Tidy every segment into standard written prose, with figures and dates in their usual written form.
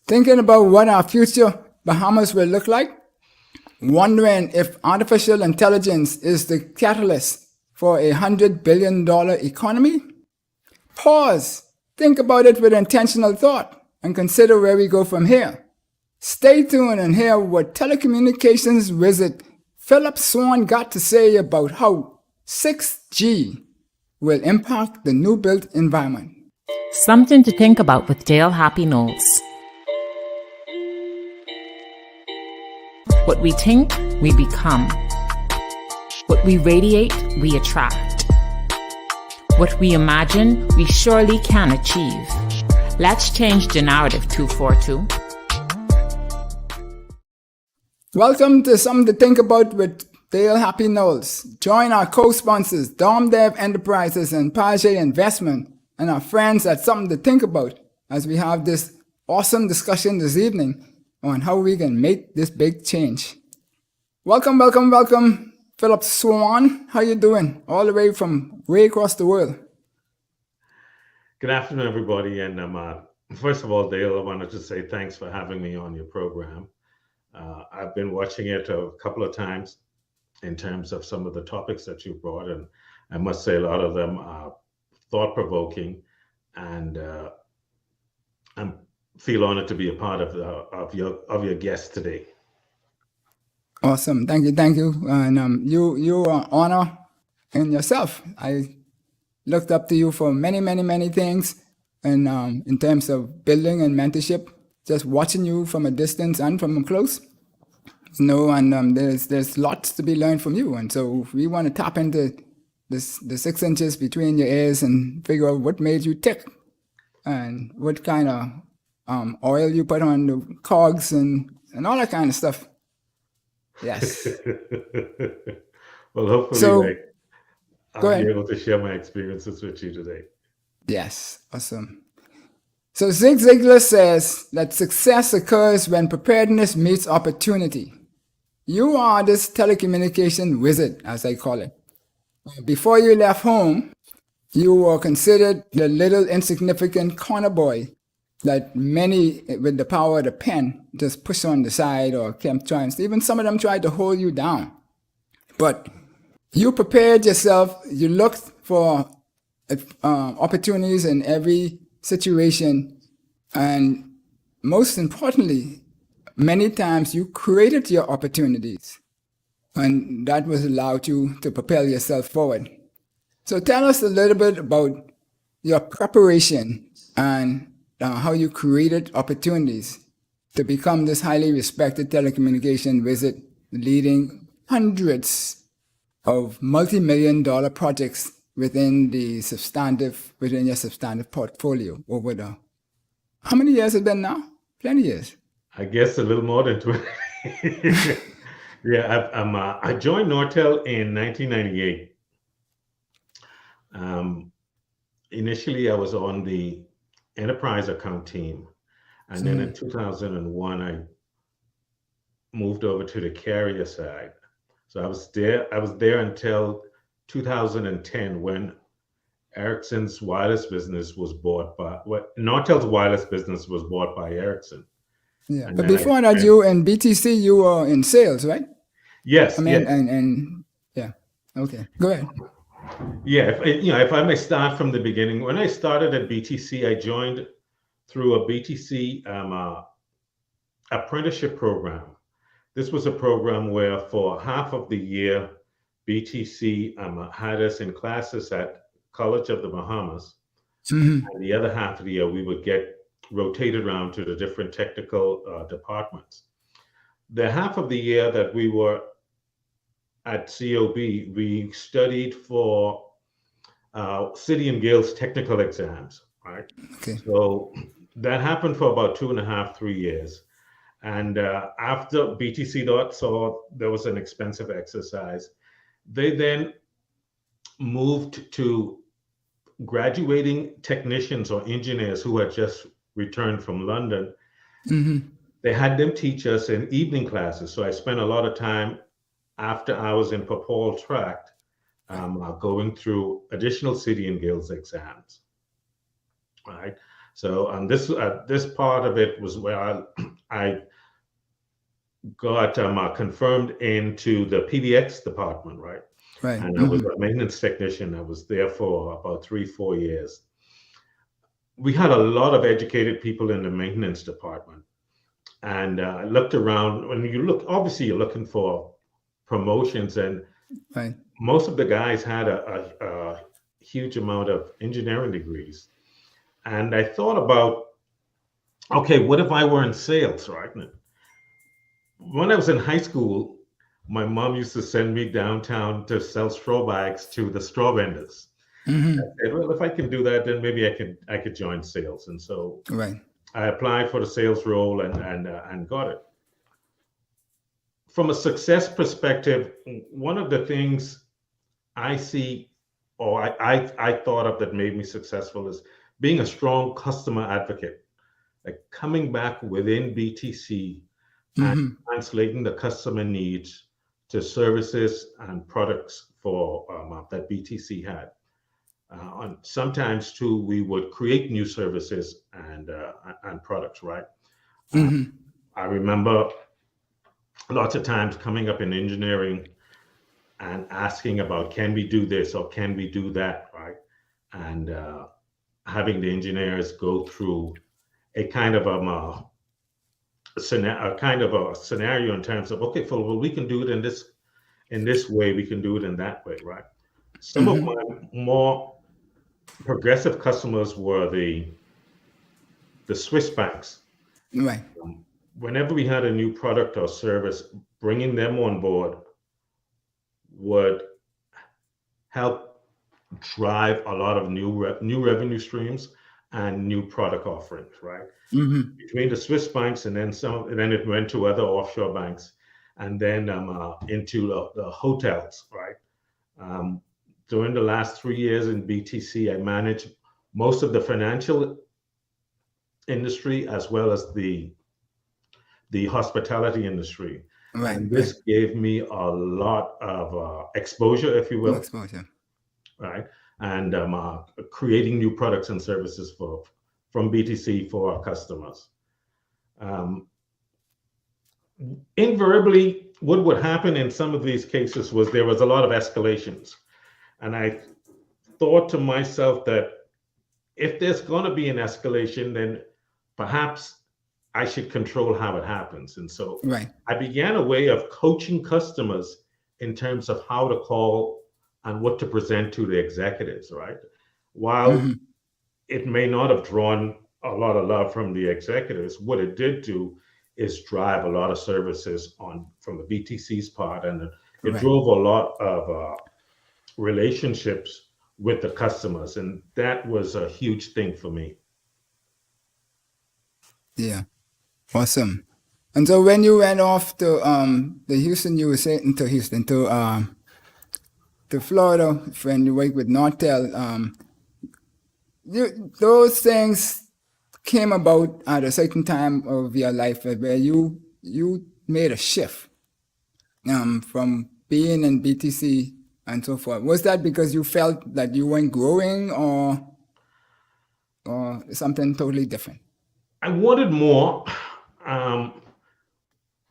Thinking about what our future Bahamas will look like? Wondering if artificial intelligence is the catalyst for a $100 billion economy? Pause, think about it with intentional thought, and consider where we go from here. Stay tuned and hear what telecommunications wizard Phillip Swann got to say about how 6G will impact the new built environment. Something to think about with Dale Happy Knowles. What we think, we become. What we radiate, we attract. What we imagine, we surely can achieve. Let's change the narrative 242. Welcome to Something to Think About with Dale Happy Knowles. Join our co-sponsors, DomDev Enterprises and Page Investment, and our friends at Something to Think About, as we have this awesome discussion this evening on how we can make this big change. Welcome, Phillip Swann. How you doing? All the way from way across the world. Good afternoon, everybody. And first of all, Dale, I wanted to say thanks for having me on your program. I've been watching it a couple of times in terms of some of the topics that you brought, and I must say a lot of them are thought-provoking, and I feel honored to be a part of your guest today. Awesome, thank you, and you are honor in yourself. I looked up to you for many things, and in terms of building and mentorship, just watching you from a distance and from close. And there's lots to be learned from you, and so we want to tap into the 6 inches between your ears and figure out what made you tick, and what kind of oil you put on the cogs and all that kind of stuff. Yes. Well, hopefully I'll be able to share my experiences with you today. Yes, awesome. So Zig Ziglar says that success occurs when preparedness meets opportunity. You are this telecommunication wizard, as I call it. Before you left home, you were considered the little insignificant corner boy that many with the power of the pen just push on the side or kept trying. Even some of them tried to hold you down. But you prepared yourself. You looked for opportunities in every situation. And most importantly, many times you created your opportunities. And that was allowed you to propel yourself forward. So tell us a little bit about your preparation and how you created opportunities to become this highly respected telecommunication wizard, leading hundreds of multi-million-dollar projects within your substantive portfolio over the. How many years has it been now? Plenty years. I guess a little more than 20. Yeah, I joined Nortel in 1998. Initially, I was on the enterprise account team, and then in 2001, I moved over to the carrier side. So I was there until 2010 when Ericsson's wireless business was bought by Nortel's wireless business was bought by Ericsson. Yeah, but before that, you in BTC, you were in sales, right? Yes. I mean, yes. And yeah, okay, go ahead. Yeah, if I may start from the beginning, when I started at BTC, I joined through a BTC apprenticeship program. This was a program where for half of the year, BTC had us in classes at College of the Bahamas. Mm-hmm. And the other half of the year, we would get rotated around to the different technical departments. The half of the year that we were at COB, we studied for City and Guilds technical exams, right? Okay. So that happened for about 2.5, 3 years. And after BTC saw there was an expensive exercise, they then moved to graduating technicians or engineers who had just returned from London. Mm-hmm. They had them teach us in evening classes. So I spent a lot of time after hours in Papal Tract going through additional City and Guilds exams. Right. So this part of it was where I got confirmed into the PDX department, right? Right. And I was a maintenance technician. I was there for about 3-4 years. We had a lot of educated people in the maintenance department. And I looked around. When you look, obviously you're looking for promotions, and Right. most of the guys had a huge amount of engineering degrees. And I thought about, okay, what if I were in sales, right? When I was in high school, my mom used to send me downtown to sell straw bags to the straw vendors. I said, well, if I can do that, then maybe I could join sales. And so Right. I applied for the sales role and got it. From a success perspective, one of the things I see, or I thought of that made me successful, is being a strong customer advocate, like coming back within BTC and translating the customer needs to services and products for that BTC had. And sometimes too, we would create new services and products, right? I remember lots of times coming up in engineering and asking about, can we do this or can we do that, right? And having the engineers go through a kind of a scenario in terms of, okay, well, we can do it in this way, we can do it in that way, right? Some of my more progressive customers were the Swiss banks. Right. Whenever we had a new product or service, bringing them on board would help drive a lot of new revenue streams and new product offerings, right? Between the Swiss banks and then it went to other offshore banks, and then into the hotels, right? During the last 3 years in BTC, I managed most of the financial industry as well as the hospitality industry. Right. And this gave me a lot of exposure, if you will. Exposure. Right. And creating new products and services from BTC for our customers. Invariably, what would happen in some of these cases was there was a lot of escalations. And I thought to myself that if there's going to be an escalation, then perhaps I should control how it happens. And so I began a way of coaching customers in terms of how to call and what to present to the executives, right? While it may not have drawn a lot of love from the executives, what it did do is drive a lot of services from the BTC's part, and it drove a lot of relationships with the customers, and that was a huge thing for me. Yeah, awesome. And so when you went off to the Houston, you were saying to Houston to Florida, when you worked with Nortel, those things came about at a certain time of your life where you made a shift from being in BTC and so forth. Was that because you felt that you weren't growing, or something totally different? I wanted more.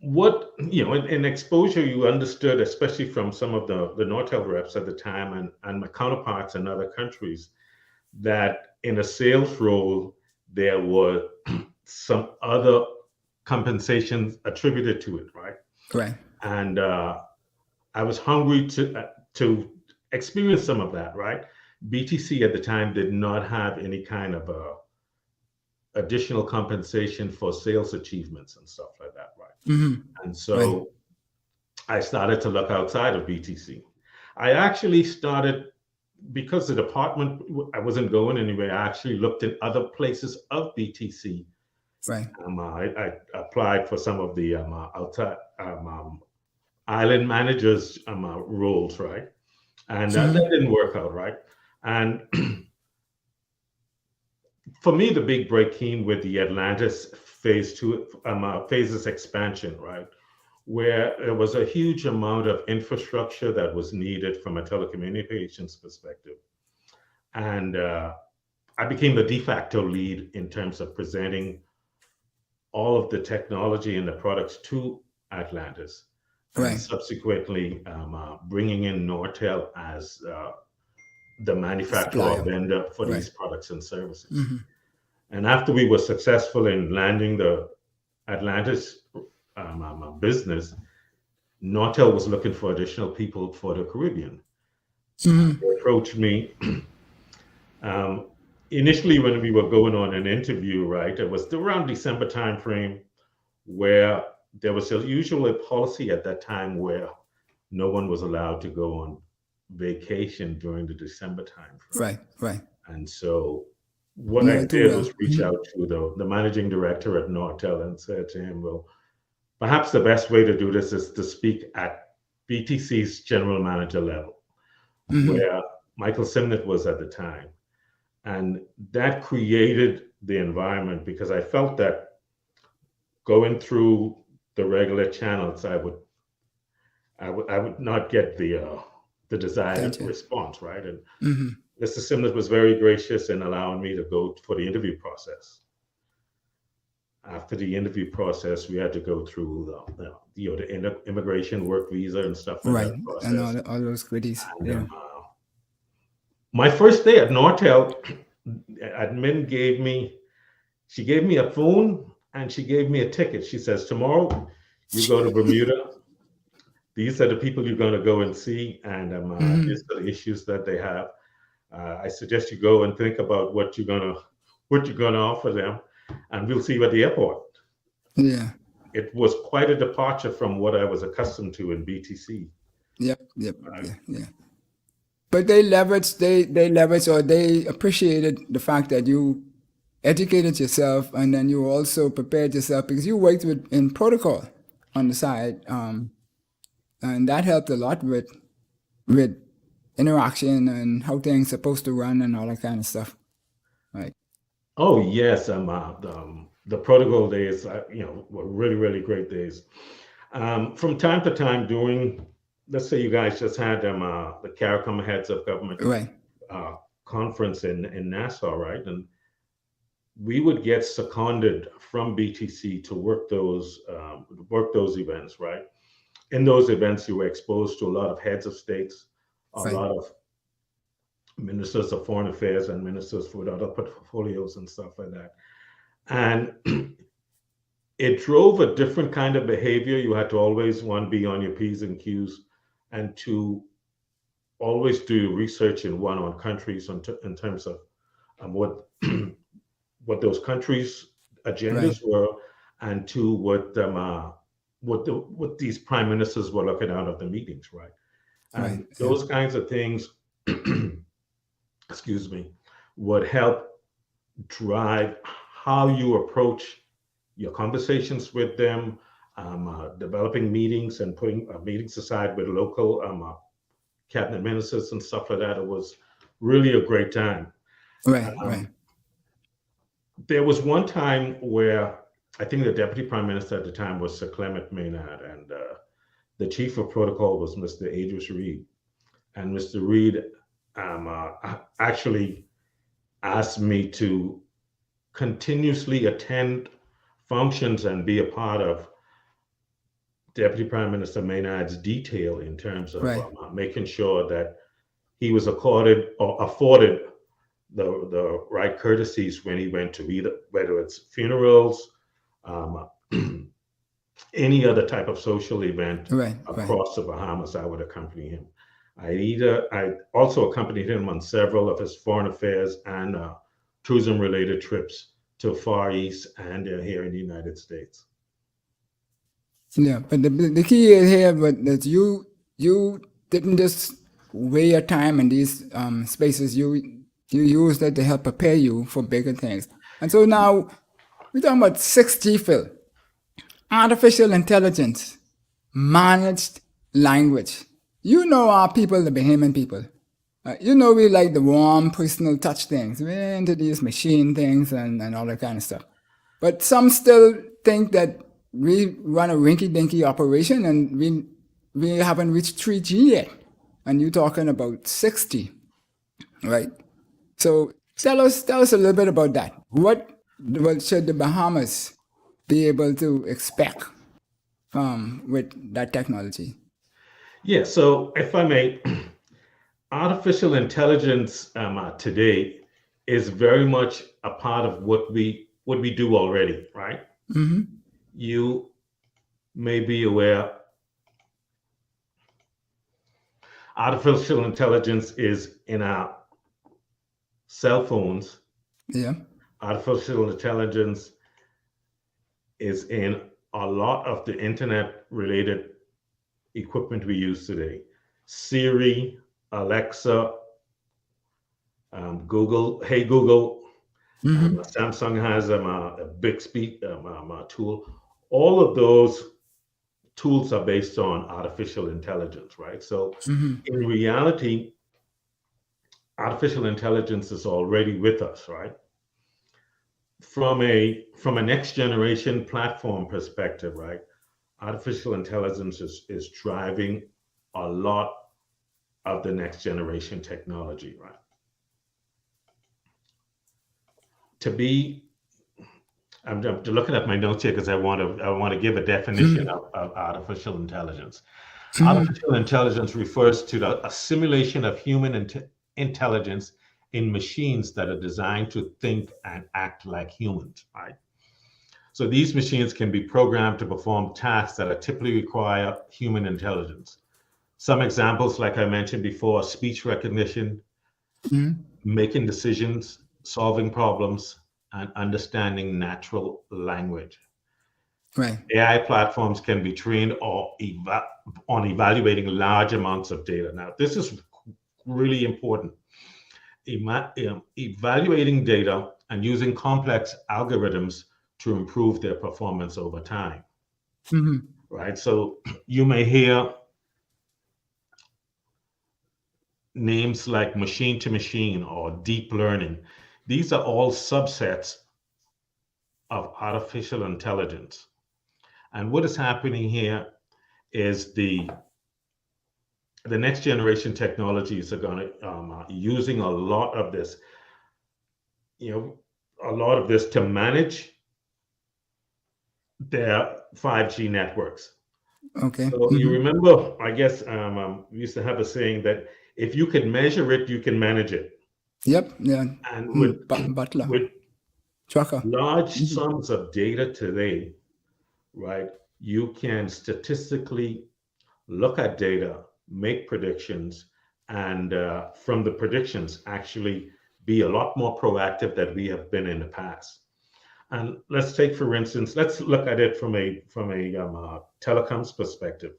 In exposure, you understood, especially from some of the Nortel reps at the time and my counterparts in other countries, that in a sales role, there were some other compensations attributed to it, right? Right. And I was hungry to experience some of that, right? BTC at the time did not have any kind of additional compensation for sales achievements and stuff like that, right? And so I started to look outside of BTC. I actually started, because the department, I wasn't going anywhere, I actually looked in other places of BTC. Right. I applied for some of the outside island managers roles, right? And that didn't work out, right? And for me, the big break came with the Atlantis phases expansion, right? Where there was a huge amount of infrastructure that was needed from a telecommunications perspective. And I I became the de facto lead in terms of presenting all of the technology and the products to Atlantis, and Right. subsequently bringing in Nortel as the manufacturer or Supplier. vendor for Right. these products and services. And after we were successful in landing the Atlantis business, Nortel was looking for additional people for the Caribbean. They approached me. Initially, when we were going on an interview, right, it was around December timeframe, where there was usually a policy at that time where no one was allowed to go on vacation during the December timeframe. Right. Right. And so what No, I too did well. was reach out to the managing director at Nortel and said to him, well, perhaps the best way to do this is to speak at BTC's general manager level, where Michael Simnett was at the time. And that created the environment, because I felt that going through the regular channels, I would not get the desired Gotcha. response, right? And Mr. Simnett was very gracious in allowing me to go for the interview process. After the interview process, we had to go through the immigration, work visa, and stuff like Right. that process. And all those goodies. And, Yeah. my first day at Nortel, admin gave me a phone and she gave me a ticket. She says, tomorrow you go to Bermuda. These are the people you're going to go and see, and these are the issues that they have. I suggest you go and think about what you're gonna offer them, and we'll see you at the airport. Yeah. It was quite a departure from what I was accustomed to in BTC. Yep. Yeah. But they leveraged or they appreciated the fact that you educated yourself, and then you also prepared yourself because you worked in protocol on the side, and that helped a lot with interaction and how things are supposed to run and all that kind of stuff. Right. Oh yes, the protocol days, were really, really great days. From time to time, during, let's say you guys just had the CARICOM Heads of Government conference in Nassau, right? And we would get seconded from BTC to work those events, right? In those events, you were exposed to a lot of heads of states, a lot of ministers of foreign affairs and ministers with other portfolios and stuff like that. And it drove a different kind of behavior. You had to always, one, be on your P's and Q's, and two, always do research in on countries in terms of what those countries' agendas were, and two, what these prime ministers were looking out of the meetings, right? And those kinds of things, excuse me, would help drive how you approach your conversations with them, developing meetings and putting meetings aside with local cabinet ministers and stuff like that. It was really a great time. Right. There was one time where I think the deputy prime minister at the time was Sir Clement Maynard, and the chief of protocol was Mr. Idris Reed. And Mr. Reed actually asked me to continuously attend functions and be a part of Deputy Prime Minister Maynard's detail in terms of making sure that he was afforded the right courtesies when he went to whether it's funerals, any other type of social event across the Bahamas. I would accompany him. I also accompanied him on several of his foreign affairs and tourism-related trips to Far East and here in the United States. Yeah, but the key is here, but that you didn't just weigh your time in these spaces. You used that to help prepare you for bigger things. And so now we're talking about 6G, Phil. Artificial intelligence, managed language. You know our people, the Bahamian people. We like the warm, personal touch things. We're into these machine things and all that kind of stuff. But some still think that we run a rinky-dinky operation and we haven't reached 3G yet. And you're talking about 6G, right? So Tell us a little bit about that. What should the Bahamas be able to expect with that technology? Yeah, so if I may, artificial intelligence today is very much a part of what we do already, right? Mm-hmm. You may be aware artificial intelligence is in our cell phones. Yeah. Artificial intelligence is in a lot of the internet related equipment we use today. Siri, Alexa, Google, Hey Google, Mm-hmm. Samsung has a Bixby tool. All of those tools are based on artificial intelligence, right? So Mm-hmm. in reality, artificial intelligence is already with us, right? From a next generation platform perspective, right? Artificial intelligence is driving a lot of the next generation technology, right? To be, I'm looking at my notes here because I want to give a definition of artificial intelligence. Artificial intelligence refers to a simulation of human intelligence in machines that are designed to think and act like humans, right? So these machines can be programmed to perform tasks that are typically require human intelligence. Some examples, like I mentioned before, speech recognition, Mm-hmm. making decisions, solving problems, and understanding natural language. Right. AI platforms can be trained on evaluating large amounts of data. Now, this is really important. Evaluating data and using complex algorithms to improve their performance over time, Mm-hmm. right? So you may hear names like machine to machine or deep learning. These are all subsets of artificial intelligence. And what is happening here is the next generation technologies are going to using a lot of this, a lot of this to manage their 5G networks. Okay. So you Mm-hmm. remember, I guess we used to have a saying that if you can measure it, you can manage it. Yep. Yeah. And with Butler. with Trucker. large Mm-hmm. sums of data today, right, you can statistically look at data, make predictions, and from the predictions, actually be a lot more proactive than we have been in the past. And let's take, for instance, let's look at it from a telecoms perspective.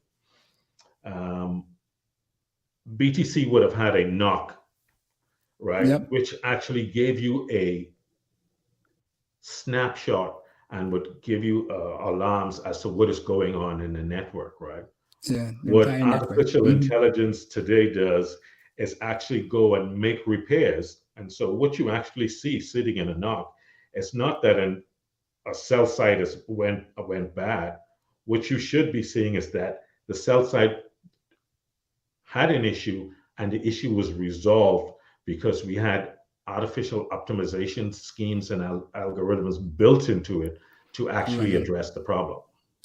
BTC would have had a knock, right, Yep. which actually gave you a snapshot and would give you alarms as to what is going on in the network, right? Yeah. What Entire network. artificial Mm-hmm. intelligence today does is actually go and make repairs. And so what you actually see sitting in a knock is not that a cell site went bad. What you should be seeing is that the cell site had an issue and the issue was resolved because we had artificial optimization schemes and algorithms built into it to actually Running. address the problem.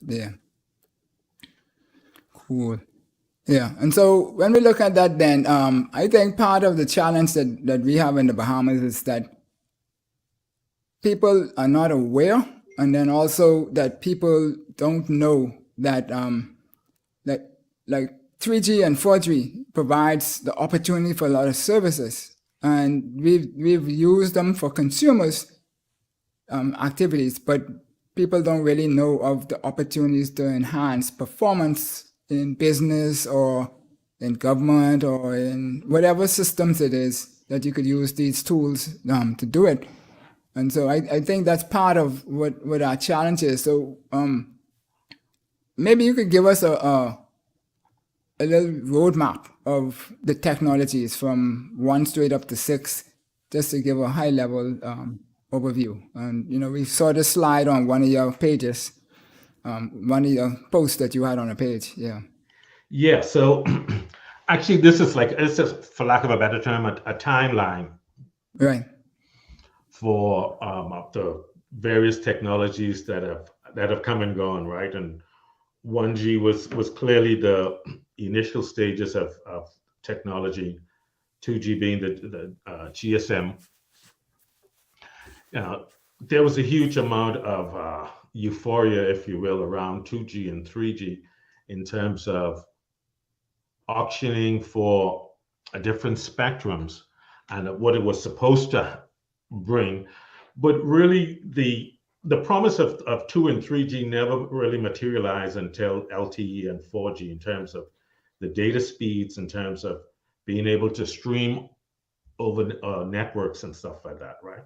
Yeah. Cool. Yeah. And so when we look at that, then I think part of the challenge that we have in the Bahamas is that people are not aware, and then also that people don't know that that like 3G and 4G provides the opportunity for a lot of services, and we've used them for consumers activities, but people don't really know of the opportunities to enhance performance in business or in government or in whatever systems it is that you could use these tools to do it. And so I think that's part of what our challenge is. So maybe you could give us a little roadmap of the technologies from 1 straight up to 6, just to give a high level overview. And we saw the slide on one of your pages, one of your posts that you had on a page. Yeah. Yeah. So actually, this is like, it's just, for lack of a better term, a timeline. Right. for the various technologies that have come and gone, right? And 1G was clearly the initial stages of technology, 2G being the GSM. There was a huge amount of euphoria, if you will, around 2G and 3G in terms of auctioning for different spectrums and what it was supposed to bring. But really, the promise of 2 and 3G never really materialized until LTE and 4G in terms of the data speeds, in terms of being able to stream over networks and stuff like that, right?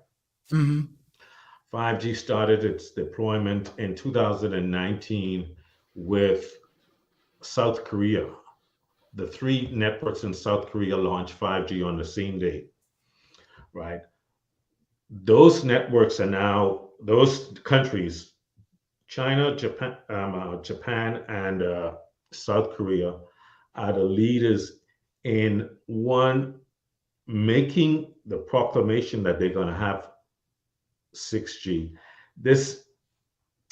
5G started its deployment in 2019 with South Korea. The 3 networks in South Korea launched 5G on the same day, right? Those networks are now, those countries, China, Japan, and South Korea, are the leaders in making the proclamation that they're going to have 6G. This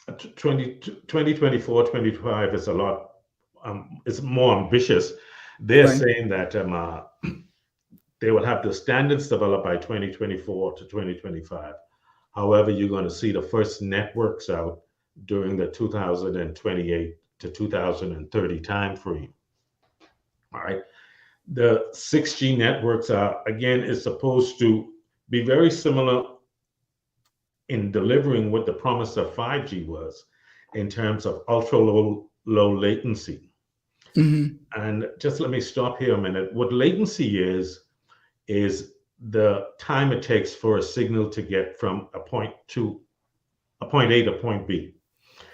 2024, 2025 is a lot, it's more ambitious. They're saying that they will have the standards developed by 2024 to 2025. However, you're going to see the first networks out during the 2028 to 2030 timeframe. All right. The 6G networks is supposed to be very similar in delivering what the promise of 5G was in terms of ultra low latency. And just let me stop here a minute. What latency is the time it takes for a signal to get from a point A to point B.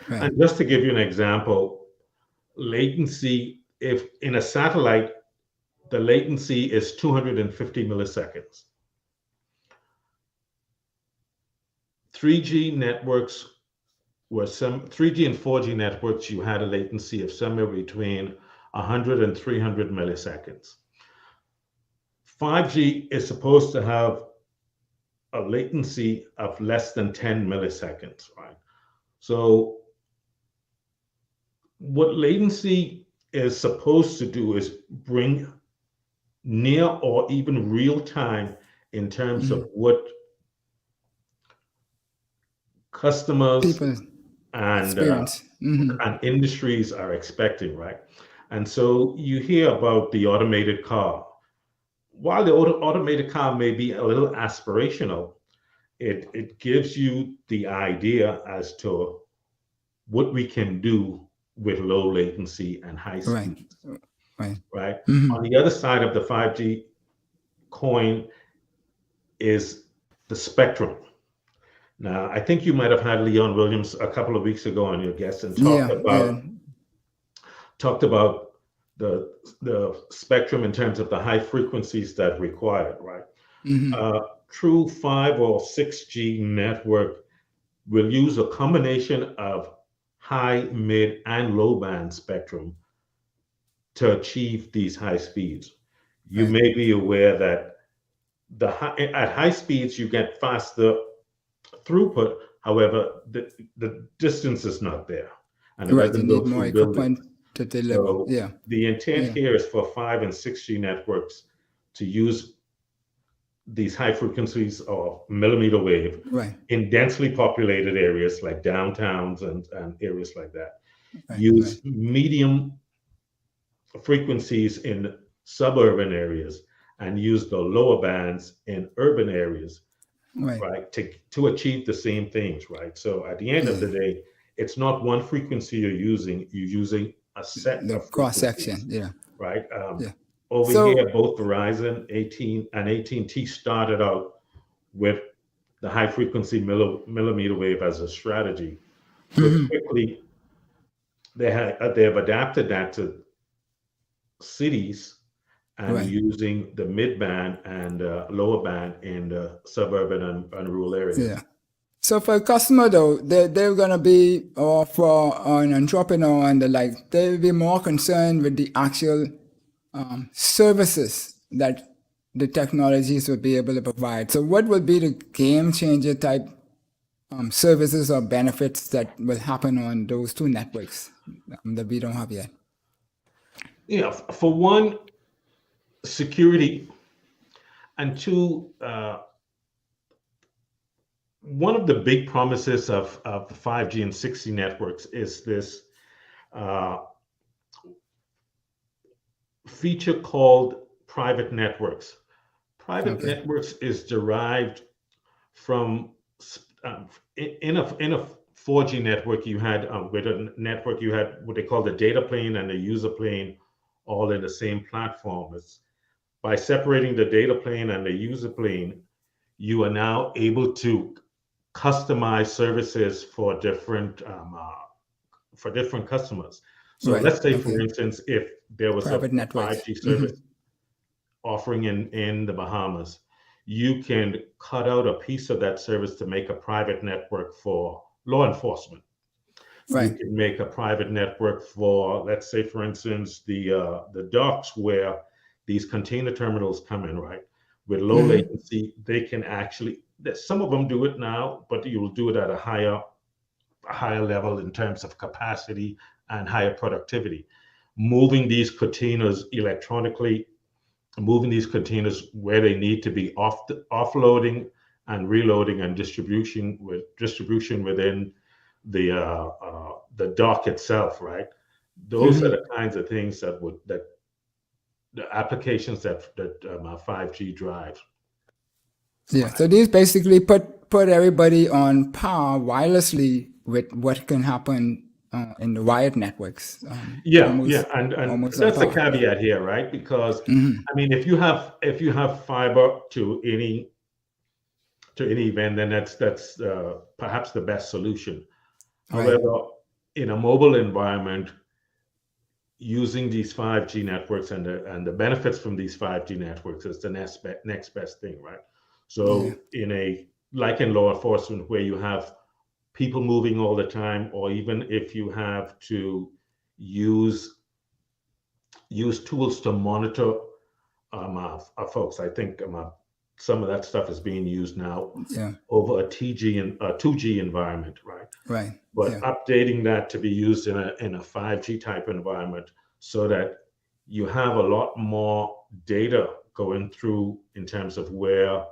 Right. And just to give you an example, latency, if in a satellite, the latency is 250 milliseconds. 3G networks 3G and 4G networks, you had a latency of somewhere between 100 and 300 milliseconds. 5G is supposed to have a latency of less than 10 milliseconds, right? So what latency is supposed to do is bring near or even real time in terms of what customers and industries are expecting, right? And so you hear about the automated car. While the automated car may be a little aspirational, it gives you the idea as to what we can do with low latency and high speed. Right? On the other side of the 5G coin is the spectrum. Now, I think you might have had Leon Williams a couple of weeks ago on your guest and talked about the spectrum in terms of the high frequencies that required, right? True 5 or 6G network will use a combination of high, mid, and low band spectrum to achieve these high speeds. You may be aware that at high speeds, you get faster throughput. However, the distance is not there. And you need more equipment to deliver. So the intent here is for 5 and 6G networks to use these high frequencies or millimeter wave in densely populated areas like downtowns and areas like that. Use medium frequencies in suburban areas and use the lower bands in urban areas, right, to achieve the same things, right? So at the end of the day, it's not one frequency you're using a set of cross section, right? Over here, both Verizon, and AT&T started out with the high frequency millimeter wave as a strategy. But quickly, they have adapted that to cities and using the mid band and lower band in the suburban and rural areas. So for a customer though, they're gonna be, or for an entrepreneur and the like, they'll be more concerned with the actual services that the technologies will be able to provide. So what will be the game changer type services or benefits that will happen on those two networks that we don't have yet? Yeah, for one, security, and two, one of the big promises of the 5G and 6G networks is this feature called private networks. Private networks is derived from in a 4G network. You had with a network you had what they call the data plane and the user plane, all in the same platform. By separating the data plane and the user plane, you are now able to customize services for different customers. So Right. let's say, Okay. for instance, if there was Private a networks. 5G service offering in the Bahamas, you can cut out a piece of that service to make a private network for law enforcement. Right. You can make a private network for, let's say, for instance, the docks where these container terminals come in, right? With low latency, they can actually, some of them do it now, but you will do it at a higher level in terms of capacity and higher productivity. Moving these containers electronically, moving these containers where they need to be, offloading and reloading, and distribution within the dock itself, right? Those are the kinds of things that the applications that 5G drives. Yeah. So these basically put everybody on par wirelessly with what can happen in the wired networks. And almost on that's the par. caveat here, right? Because I mean, if you have fiber to any event, then that's perhaps the best solution. However, in a mobile environment, using these 5G networks and the benefits from these 5G networks is the next best thing, right? So like in law enforcement, where you have people moving all the time, or even if you have to use tools to monitor folks, I think some of that stuff is being used now over a 2G environment, right? Right. But updating that to be used in a 5G type environment, so that you have a lot more data going through in terms of where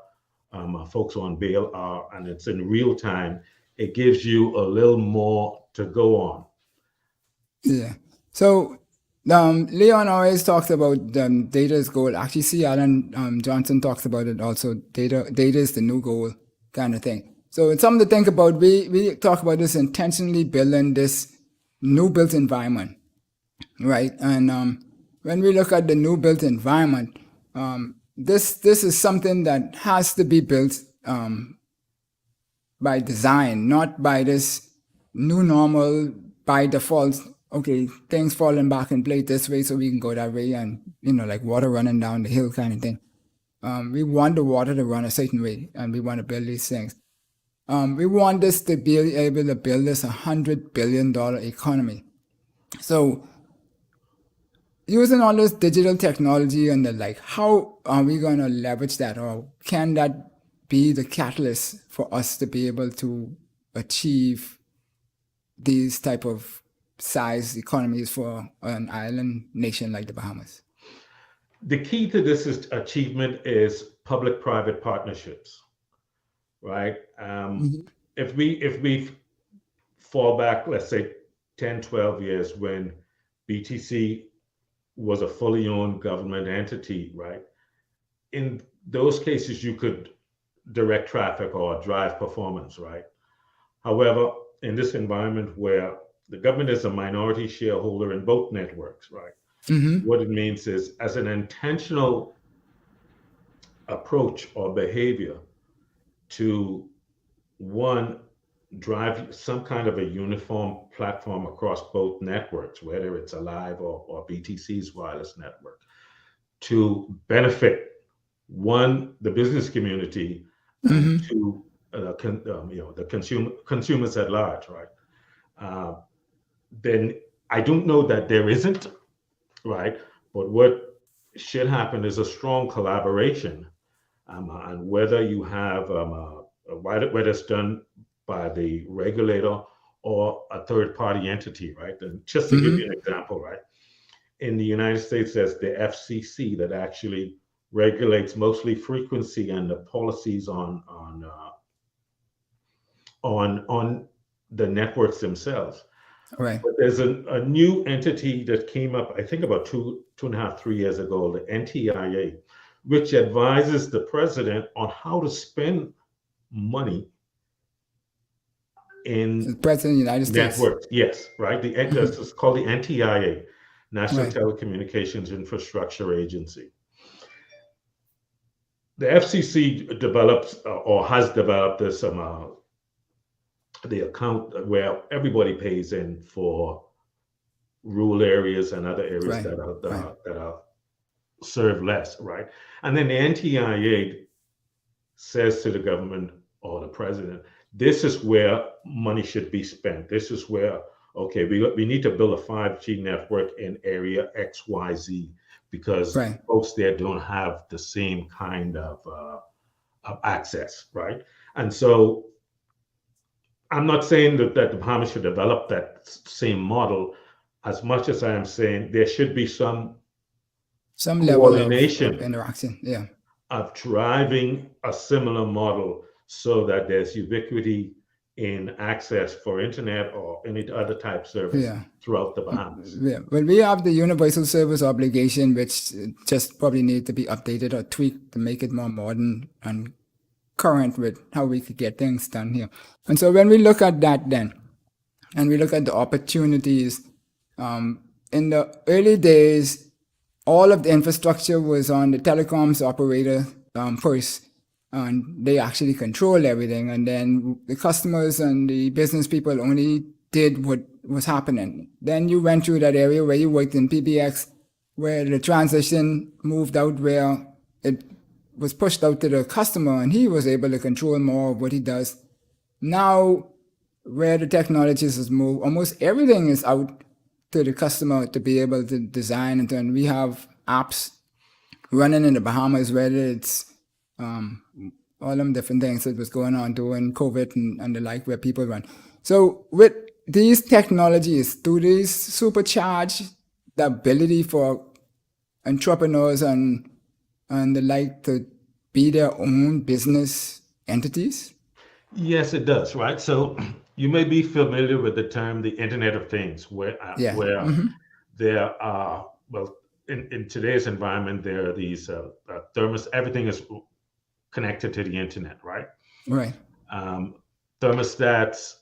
folks on bail are, and it's in real time. It gives you a little more to go on. Yeah. So Leon always talks about data is gold. Actually, C. Alan Johnson talks about it also. Data is the new gold kind of thing. So it's something to think about. We talk about this intentionally building this new built environment, right? And when we look at the new built environment, this is something that has to be built by design, not by this new normal by default. Okay, things falling back in place this way so we can go that way, and like water running down the hill kind of thing. We want the water to run a certain way, and we want to build these things. We want this to be able to build this $100 billion economy. So using all this digital technology and how are we going to leverage that, or can that be the catalyst for us to be able to achieve these type of size economies for an island nation like the Bahamas? The key to this achievement is public-private partnerships, right? If we fall back, let's say 10, 12 years, when BTC was a fully owned government entity, right? In those cases, you could direct traffic or drive performance, right? However, in this environment where the government is a minority shareholder in both networks, right? What it means is, as an intentional approach or behavior to, one, drive some kind of a uniform platform across both networks, whether it's Alive or BTC's wireless network, to benefit, one, the business community, and two, the consumers at large, right? Then I don't know that there isn't, right? But what should happen is a strong collaboration, and whether you have whether it's done by the regulator or a third-party entity, right? And just to give you an example, right? In the United States, there's the FCC that actually regulates mostly frequency and the policies on the networks themselves. Right. But there's a new entity that came up, I think about two and a half, 3 years ago, the NTIA, which advises the president on how to spend money in The President of the United States. networks. Yes, right. It's called the NTIA, National Right. Telecommunications Infrastructure Agency. The FCC develops or has developed this the account where everybody pays in for rural areas and other areas Right. that are served less, right? And then the NTIA says to the government or the president, this is where money should be spent. This is where, okay, we need to build a 5G network in area XYZ because Right. folks there don't have the same kind of access, right? And so I'm not saying that the Bahamas should develop that same model as much as I am saying there should be some level coordination of interaction. Yeah. of driving a similar model so that there's ubiquity in access for internet or any other type service throughout the Bahamas. Yeah. Well, we have the universal service obligation, which just probably need to be updated or tweaked to make it more modern and current with how we could get things done here. And so when we look at that then, and we look at the opportunities, in the early days, all of the infrastructure was on the telecoms operator first, and they actually control everything. And then the customers and the business people only did what was happening. Then you went through that area where you worked in PBX, where the transition moved out where it was pushed out to the customer and he was able to control more of what he does. Now, where the technologies has moved, almost everything is out to the customer to be able to design. And we have apps running in the Bahamas, whether it's all them different things that was going on during COVID and the like, where people run. So with these technologies, do these supercharge the ability for entrepreneurs and the like to be their own business entities? Yes, it does, right? So you may be familiar with the term the Internet of Things, where there are, well, in today's environment, there are these everything is connected to the internet, right? Right. Thermostats,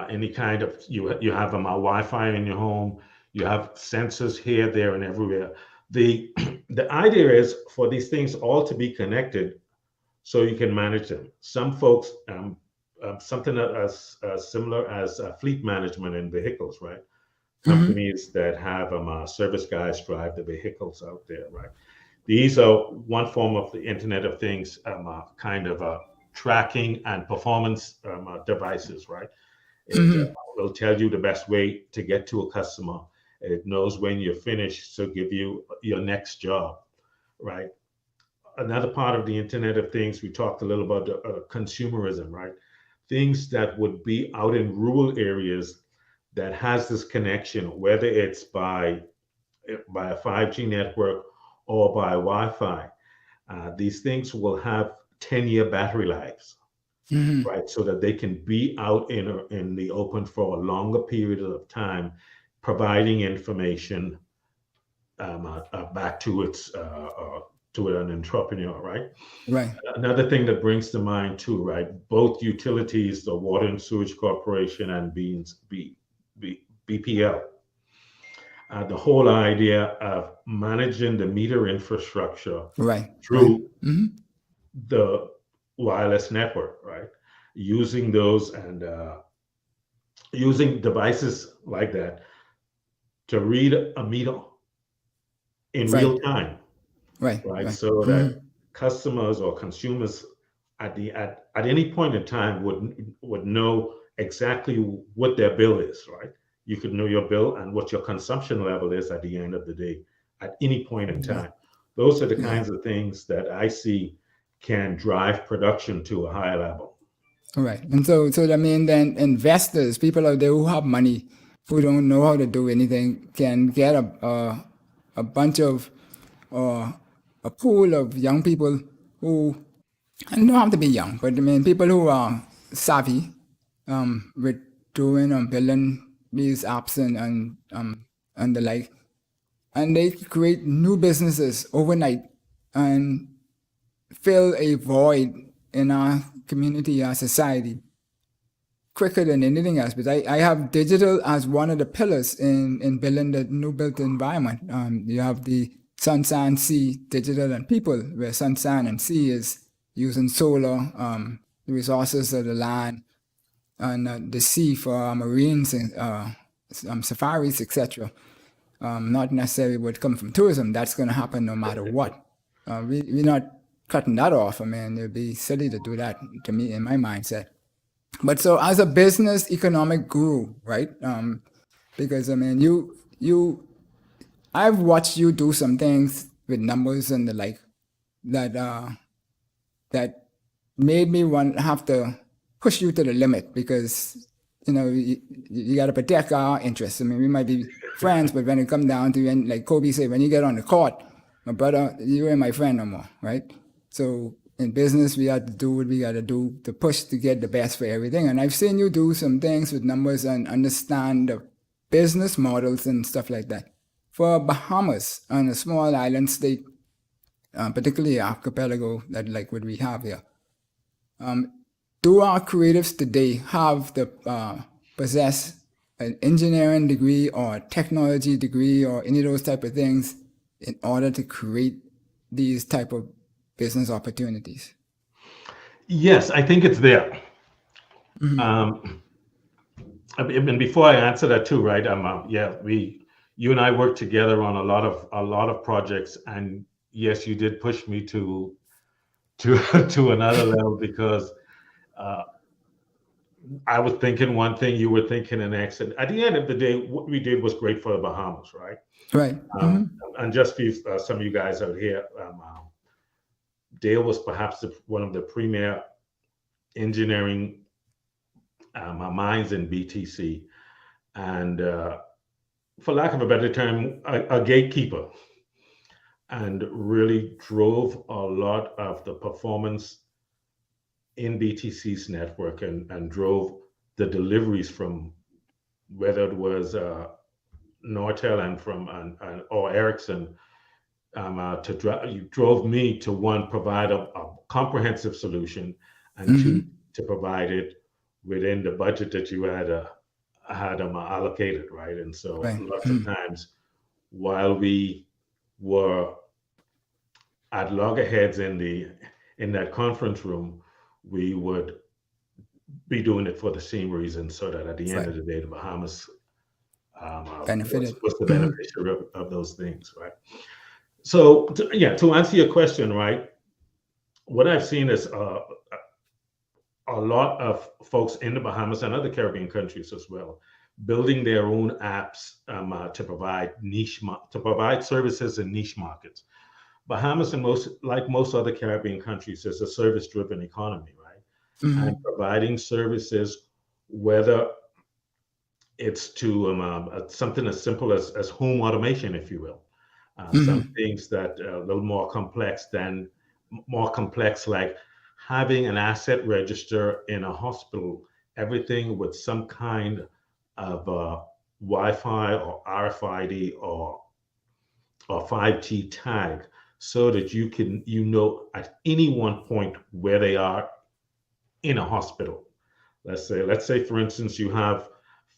any kind of, you have Wi-Fi in your home, you have sensors here, there, and everywhere. The idea is for these things all to be connected so you can manage them. Some folks, something as similar as fleet management in vehicles, right? Companies that have service guys drive the vehicles out there, right? These are one form of the Internet of Things, kind of tracking and performance devices, right? It will tell you the best way to get to a customer. It knows when you're finished, so give you your next job, right? Another part of the Internet of Things, we talked a little about consumerism, right? Things that would be out in rural areas that has this connection, whether it's by a 5G network or by Wi-Fi. These things will have 10-year battery lives, right? So that they can be out in the open for a longer period of time, providing information back to an entrepreneur, right? Right. Another thing that brings to mind too, right? Both utilities, the Water and Sewage Corporation and BPL, the whole idea of managing the meter infrastructure through the wireless network, right? Using those and using devices like that to read a meter in real time, right? So that customers or consumers at any point in time would know exactly what their bill is, right? You could know your bill and what your consumption level is at the end of the day at any point in time. Those are the kinds of things that I see can drive production to a higher level. All right. And so I mean, then investors, people out there who have money, who don't know how to do anything, can get a bunch of, a pool of young people who, and don't have to be young, but I mean, people who are savvy with doing and building these apps and the like, and they create new businesses overnight and fill a void in our community, our society, quicker than anything else. But I have digital as one of the pillars in building the new built environment. You have the sun, sand, sea, digital, and people, where sun, sand, and sea is using solar, the resources of the land, and the sea for our marines and safaris, etc. Not necessarily would come from tourism. That's going to happen no matter what. We're not cutting that off. I mean, it'd be silly to do that, to me, in my mindset. But so as a business economic guru, right? Because I mean, I've watched you do some things with numbers and the like that made me have to push you to the limit, because you got to protect our interests. I mean, we might be friends, but when it comes down to, and like Kobe said, when you get on the court, my brother, you ain't my friend no more, right? So in business, we have to do what we got to do to push to get the best for everything. And I've seen you do some things with numbers and understand the business models and stuff like that. For Bahamas, on a small island state, particularly archipelago, that like what we have here, do our creatives today have the possess an engineering degree or a technology degree or any of those type of things in order to create these type of business opportunities? Yes, I think it's there. And before I answer that too, right? You and I worked together on a lot of projects, and yes, you did push me to another level, because I was thinking one thing, you were thinking the next, and at the end of the day, what we did was great for the Bahamas, right? Right. And just for some of you guys out here, Dale was perhaps one of the premier engineering minds in BTC, and for lack of a better term, a gatekeeper, and really drove a lot of the performance in BTC's network, and drove the deliveries from, whether it was Nortel and or Ericsson, you drove me to provide a comprehensive solution, and to provide it within the budget that you had allocated, right? And so lots of times, while we were at loggerheads in that conference room, we would be doing it for the same reason, so that at the end of the day, the Bahamas benefited. was the beneficiary of those things, right? So to answer your question, right, what I've seen is a lot of folks in the Bahamas and other Caribbean countries as well, building their own apps to provide services in niche markets. Bahamas, and most other Caribbean countries, is a service-driven economy, right? And providing services, whether it's to something as simple as home automation, if you will. Some things that are a little more complex, like having an asset register in a hospital, everything with some kind of Wi-Fi or RFID or 5G tag, so that you know at any one point where they are in a hospital. Let's say for instance, you have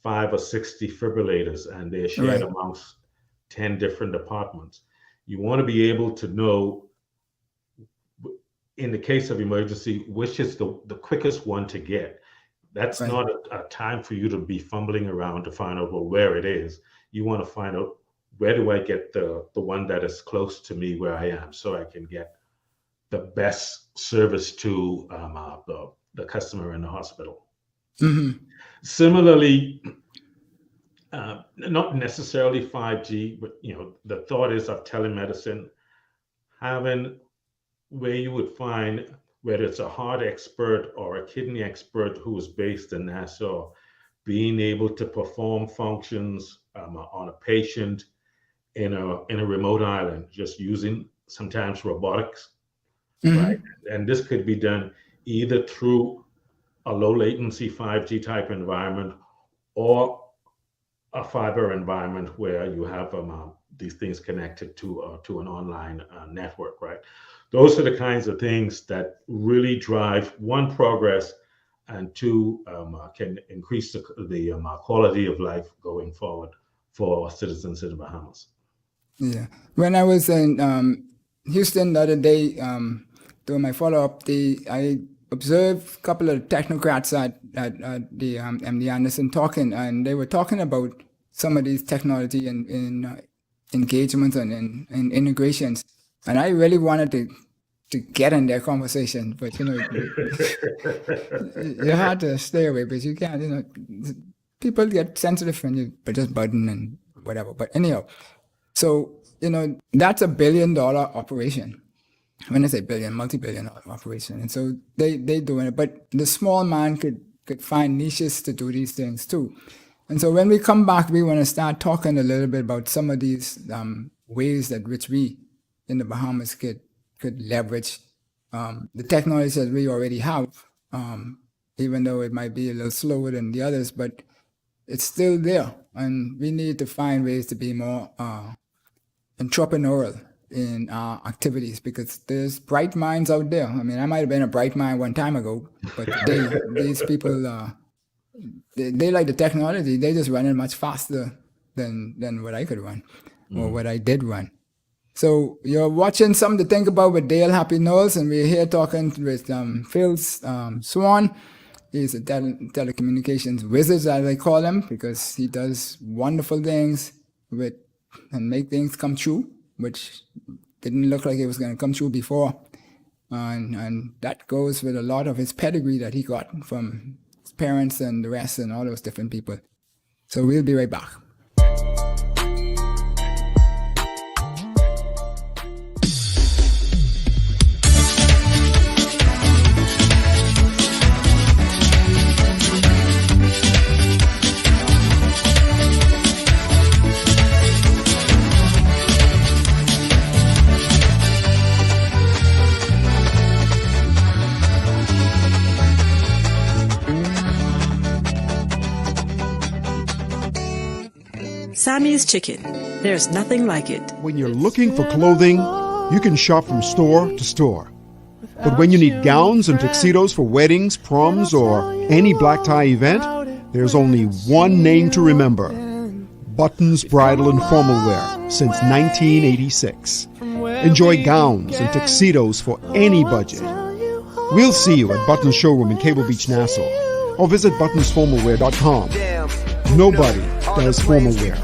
5 or 6 defibrillators, and they're shared amongst 10 different departments. You want to be able to know, in the case of emergency, which is the quickest one to get. That's not a time for you to be fumbling around to find out where it is. You want to find out, where do I get the one that is close to me where I am, so I can get the best service to the customer in the hospital. Similarly, not necessarily 5G, but the thought is of telemedicine, having where you would find whether it's a heart expert or a kidney expert who is based in Nassau, being able to perform functions on a patient in a remote island, just using sometimes robotics, right? And this could be done either through a low latency 5G type environment or a fiber environment where you have these things connected to an online network, right? Those are the kinds of things that really drive, one, progress, and two, can increase the quality of life going forward for citizens in the Bahamas. Yeah. When I was in Houston the other day, doing my follow-up, I observed a couple of technocrats at the MD Anderson talking, and they were talking about some of these technology and engagements and integrations. And I really wanted to get in their conversation, but you had to stay away, but you can't, people get sensitive when you just button and whatever. But anyhow, so, that's $1 billion operation. When I say billion, multi-billion operation. And so they doing it, but the small man could find niches to do these things too. And so when we come back, we want to start talking a little bit about some of these ways that which we in the Bahamas could leverage the technology that we already have, even though it might be a little slower than the others, but it's still there. And we need to find ways to be more entrepreneurial in our activities, because there's bright minds out there. I mean, I might have been a bright mind one time ago, but today, these people, they like the technology. They just run it much faster than what I could run or what I did run. So you're watching Something to Think About with Dale Happy Knowles, and we're here talking with Phil Swann. He's a telecommunications wizard, as I call him, because he does wonderful things and make things come true, which didn't look like it was going to come true before. And that goes with a lot of his pedigree that he got from his parents and the rest and all those different people. So we'll be right back. Sammy's Chicken. There's nothing like it. When you're looking for clothing, you can shop from store to store. But when you need gowns and tuxedos for weddings, proms, or any black tie event, there's only one name to remember. Buttons Bridal and Formal Wear since 1986. Enjoy gowns and tuxedos for any budget. We'll see you at Buttons Showroom in Cable Beach, Nassau, or visit buttonsformalwear.com. Nobody does formal wear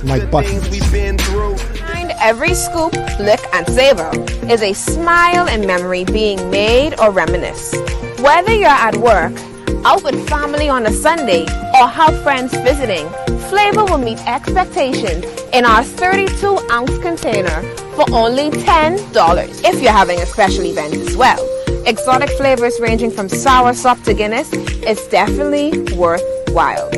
like Buttons. Behind every scoop, lick, and savor is a smile and memory being made or reminisce. Whether you're at work, out with family on a Sunday, or have friends visiting, flavor will meet expectations in our 32-ounce container for only $10 if you're having a special event as well. Exotic flavors ranging from soursop to Guinness is definitely worthwhile.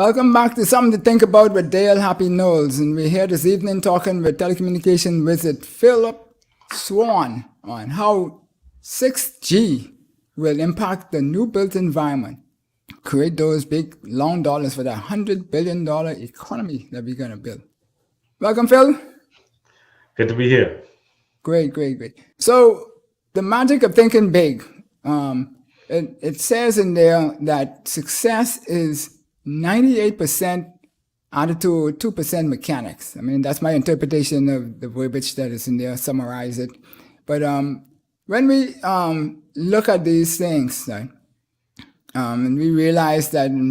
Welcome back to Something to Think About with Dale Happy Knowles. And we're here this evening talking with telecommunication wizard Phillip Swann on how 6G will impact the new built environment, create those big long dollars for that $100 billion economy that we're going to build. Welcome, Phil. Good to be here. Great. So the magic of thinking big, it says in there that success is 98% attitude, 2% mechanics. I mean, that's my interpretation of the verbiage that is in there, summarize it. But when we look at these things, right, and we realize that you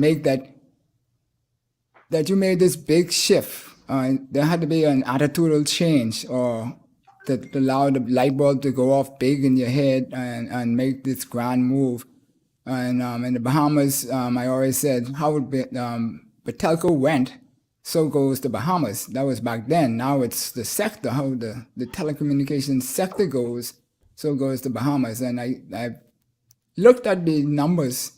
made this big shift, there had to be an attitudinal change or that allowed the light bulb to go off big in your head and make this grand move. And in the Bahamas, I always said, how the telco went, so goes the Bahamas. That was back then. Now it's the sector, how the telecommunications sector goes, so goes the Bahamas. And I looked at the numbers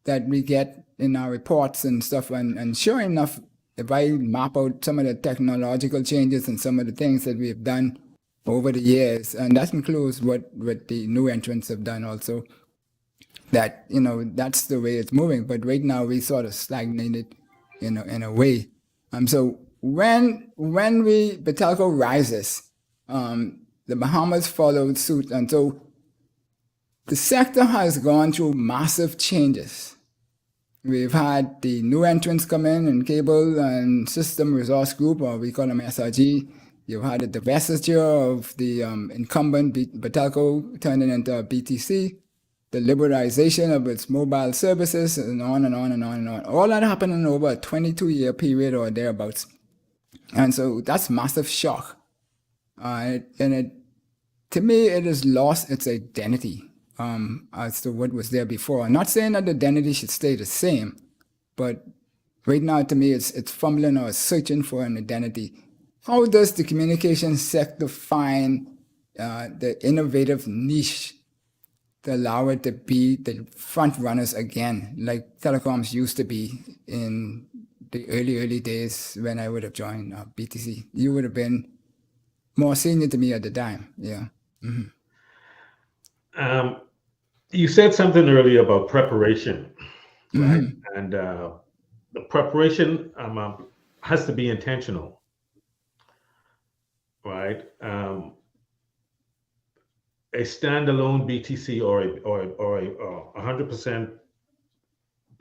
that we get in our reports and stuff, and sure enough, if I map out some of the technological changes and some of the things that we've done over the years, and that includes what the new entrants have done also, that, that's the way it's moving. But right now we sort of stagnated, in a way. So when the telco rises, the Bahamas followed suit. And so the sector has gone through massive changes. We've had the new entrants come in cable and system resource group, or we call them SRG. You've had the divestiture of the incumbent Batelco turning into BTC, the liberalization of its mobile services, and on and on and on and on. All that happened in over a 22-year period or thereabouts. And so that's massive shock. To me, it has lost its identity as to what was there before. I'm not saying that the identity should stay the same, but right now, to me, it's fumbling or searching for an identity. How does the communications sector find the innovative niche to allow it to be the front runners again, like telecoms used to be in the early days when I would have joined BTC? You would have been more senior to me at the time. Yeah. Mm-hmm. You said something earlier about preparation, right? Mm-hmm. And the preparation has to be intentional, right? A standalone BTC or a 100%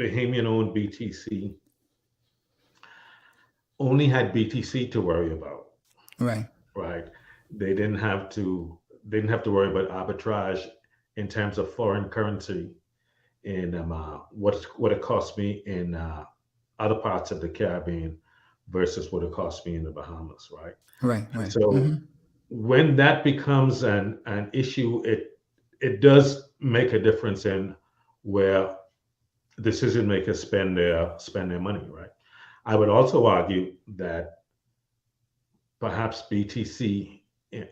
Bahamian-owned BTC only had BTC to worry about. Right. They didn't have to worry about arbitrage in terms of foreign currency in what it cost me in other parts of the Caribbean versus what it cost me in the Bahamas, right? Right. So. Mm-hmm. When that becomes an issue, it does make a difference in where decision makers spend their money, right? I would also argue that perhaps BTC, and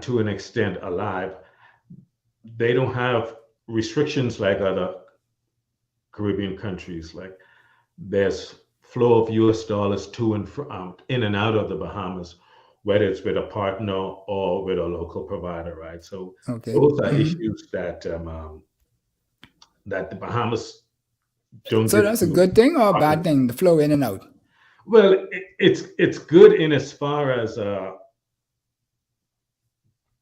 to an extent Alive, they don't have restrictions like other Caribbean countries. Like there's flow of US dollars to and from, in and out of the Bahamas, whether it's with a partner or with a local provider, right? So those are issues that that the Bahamas don't. So that's a good thing or a bad thing, the flow in and out? Well, it's good in as far as the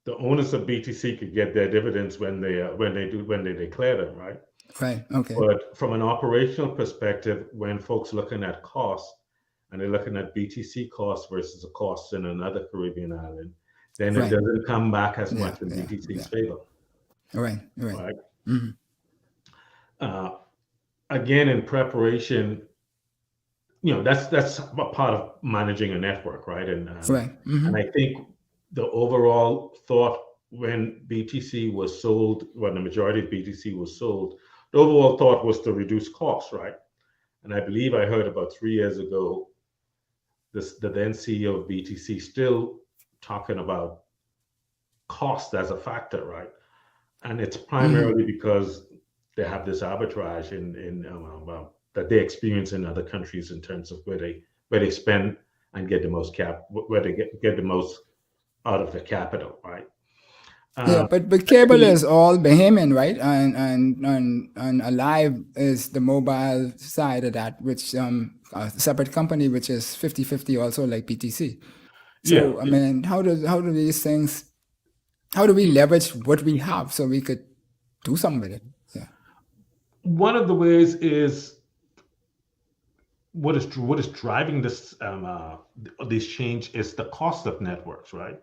owners of BTC could get their dividends when they declare them, right? Right. Okay. But from an operational perspective, when folks looking at costs and they're looking at BTC costs versus the costs in another Caribbean island, then it doesn't come back as much in BTC's favor. Right. Mm-hmm. Again, in preparation, that's a part of managing a network, right? And Mm-hmm. And I think the overall thought when BTC was sold, when the majority of BTC was sold, the overall thought was to reduce costs, right? And I believe I heard about 3 years ago, the then CEO of BTC still talking about cost as a factor, right? And it's primarily because they have this arbitrage that they experience in other countries in terms of where they spend and get the most where they get the most out of the capital, right? Yeah, but cable is all Bahamian, right? And Alive is the mobile side of that, which a separate company, which is 50-50 also like PTC. So Yeah. I mean, how do these things? How do we leverage what we have so we could do something with it? Yeah. One of the ways is what is driving this change is the cost of networks, right?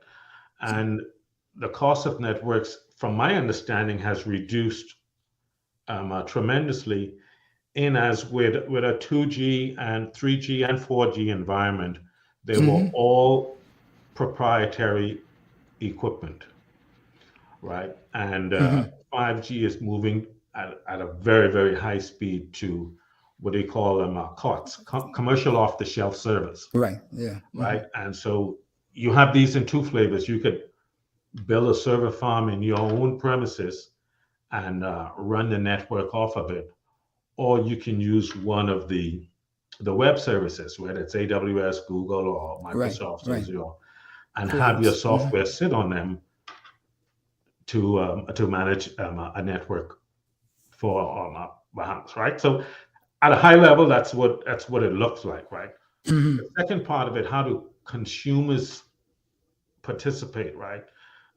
And the cost of networks, from my understanding, has reduced tremendously. In as with a 2G and 3G and 4G environment, they were all proprietary equipment, right? And 5G is moving at a very, very high speed to what they call them COTS, commercial off-the-shelf service. Right. Yeah. Right. And so you have these in two flavors. You could build a server farm in your own premises and run the network off of it, or you can use one of the web services, whether it's AWS, Google, or Microsoft Azure, and have your software sit on them to manage a network for Bahamas, right? So at a high level, that's what it looks like, right? The second part of it, how do consumers participate, right?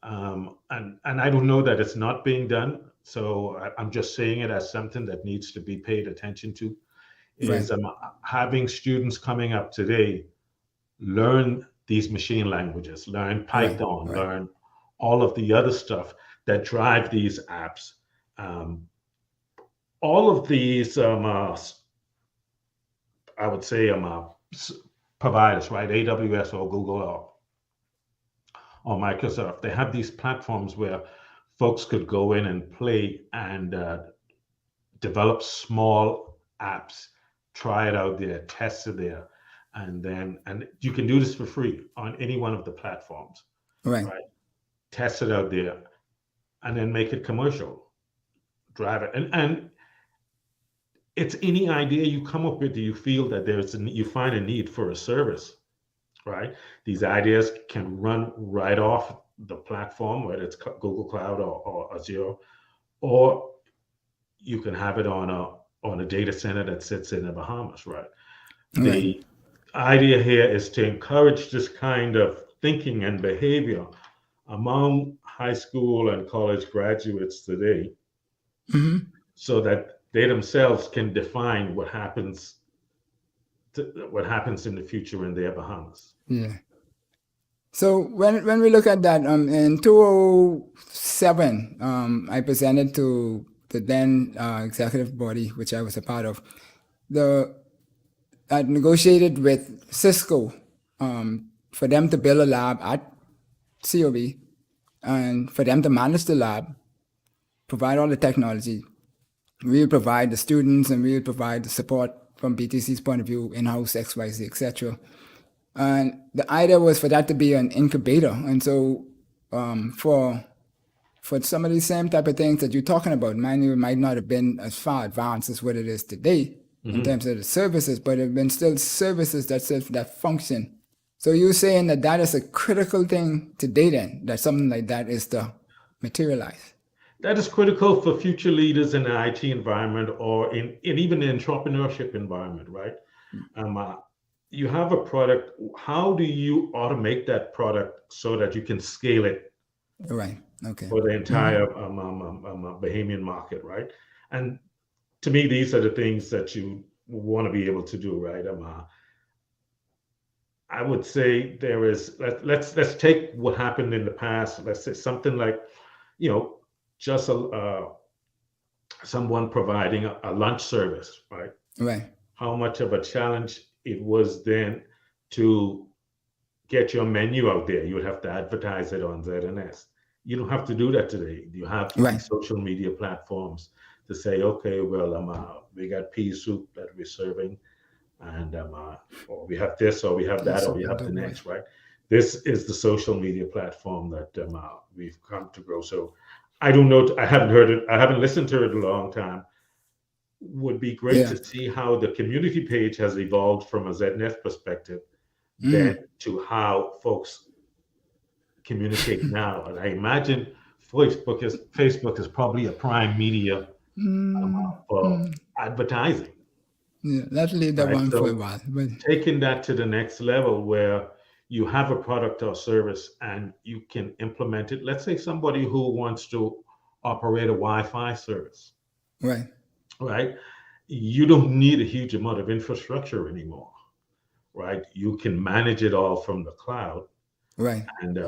And I don't know that it's not being done, so I'm just saying it as something that needs to be paid attention to. Is having students coming up today learn these machine languages, learn Python, learn all of the other stuff that drive these apps. All of these, I would say, providers, right? AWS or Google or Microsoft, they have these platforms where folks could go in and play and develop small apps, try it out there, test it there, and you can do this for free on any one of the platforms. Right? Test it out there, and then make it commercial, drive it, and it's any idea you come up with. Do you feel that you find a need for a service, right? These ideas can run right off the platform, whether it's Google Cloud or Azure, or you can have it on a data center that sits in the Bahamas, right? The idea here is to encourage this kind of thinking and behavior among high school and college graduates today, so that they themselves can define what happens in the future in their Bahamas. Yeah. So when we look at that, in 2007, I presented to the then executive body, which I was a part of. I negotiated with Cisco for them to build a lab at COB and for them to manage the lab, provide all the technology. We will provide the students and we will provide the support from BTC's point of view, in-house, XYZ, etc. And the idea was for that to be an incubator. And so for some of these same type of things that you're talking about, might not have been as far advanced as what it is today in terms of the services, but it have been still services that function. So you're saying that is a critical thing today then, that something like that is to materialize? That is critical for future leaders in the IT environment or in even the entrepreneurship environment, right? You have a product. How do you automate that product so that you can scale it? Right. Okay. For the entire Bahamian market, right? And to me, these are the things that you want to be able to do, right? I would say there is. Let's take what happened in the past. Let's say something like, just someone providing a lunch service, right? Right. How much of a challenge it was then to get your menu out there. You would have to advertise it on ZNS. You don't have to do that today. You have social media platforms to say, okay, well, we got pea soup that we're serving, and or we have this, or we have that, or we have the next, right? This is the social media platform that we've come to grow. So I don't know. I haven't heard it. I haven't listened to it in a long time. Would be great Yeah. to see how the community page has evolved from a ZNet perspective, then Mm. to how folks communicate now. And I imagine Facebook is probably a prime media for advertising, Yeah, let's leave that right? one for a So while. But taking that to the next level where you have a product or service and you can implement it. Let's say somebody who wants to operate a Wi-Fi service, right, right? You don't need a huge amount of infrastructure anymore, right? You can manage it all from the cloud. right. And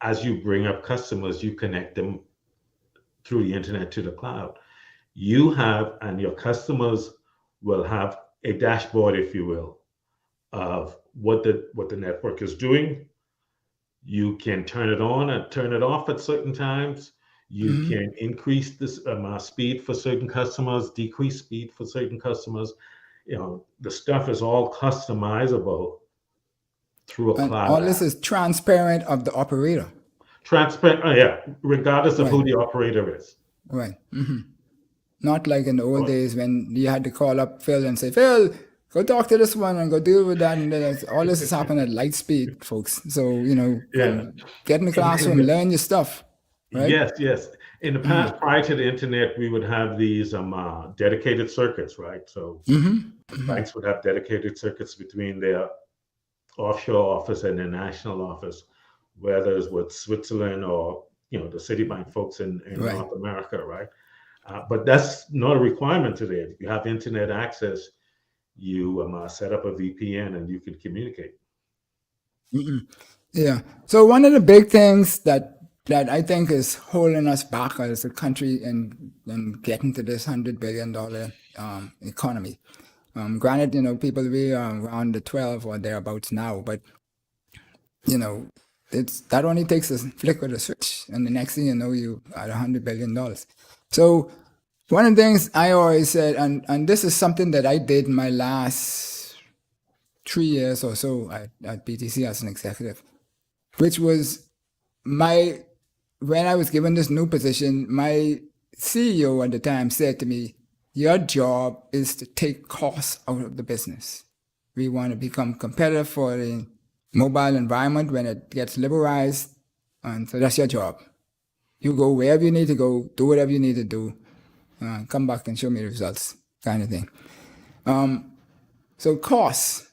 as you bring up customers, you connect them through the internet to the cloud. You have, and your customers will have a dashboard, if you will, of what the network is doing. You can turn it on and turn it off at certain times. You can increase this speed for certain customers, decrease speed for certain customers. The stuff is all customizable through a And cloud all this app. is transparent of the operator. Transparent, yeah, regardless of Right, who the operator is. right. Not like in the old days when you had to call up Phil and say, Phil, go talk to this one and go deal with that. And then all this is happening at light speed, folks. So, Yeah. get in the In classroom, the, learn your stuff, right? yes, yes. In the past, prior to the internet, we would have these dedicated circuits, right? So banks would have dedicated circuits between their offshore office and their national office, whether it's with Switzerland or the Citibank folks in Right. North America, right? But that's not a requirement today. If you have internet access, you set up a VPN and you can communicate. Yeah. So one of the big things that I think is holding us back as a country in getting to this $100 billion economy. Granted, people we are around the 12 or thereabouts now, but that only takes a flick of the switch, and the next thing you know, you at $100 billion. So one of the things I always said, and this is something that I did in my last 3 years or so at BTC as an executive, which was when I was given this new position, my CEO at the time said to me, your job is to take costs out of the business. We want to become competitive for the mobile environment when it gets liberalized, and so that's your job. You go wherever you need to go, do whatever you need to do, come back and show me the results, kind of thing. So costs.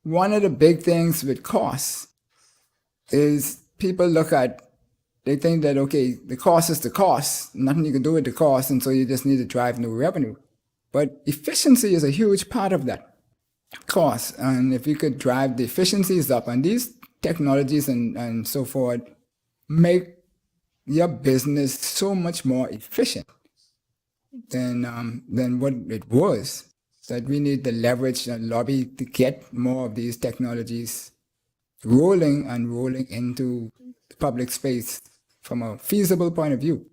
One of the big things with costs is people they think that, okay, the cost is the cost, nothing you can do with the cost, and so you just need to drive new revenue. But efficiency is a huge part of that cost. And if you could drive the efficiencies up, and these technologies and so forth make your business so much more efficient than what it was, that we need the leverage and lobby to get more of these technologies rolling into the public space from a feasible point of view.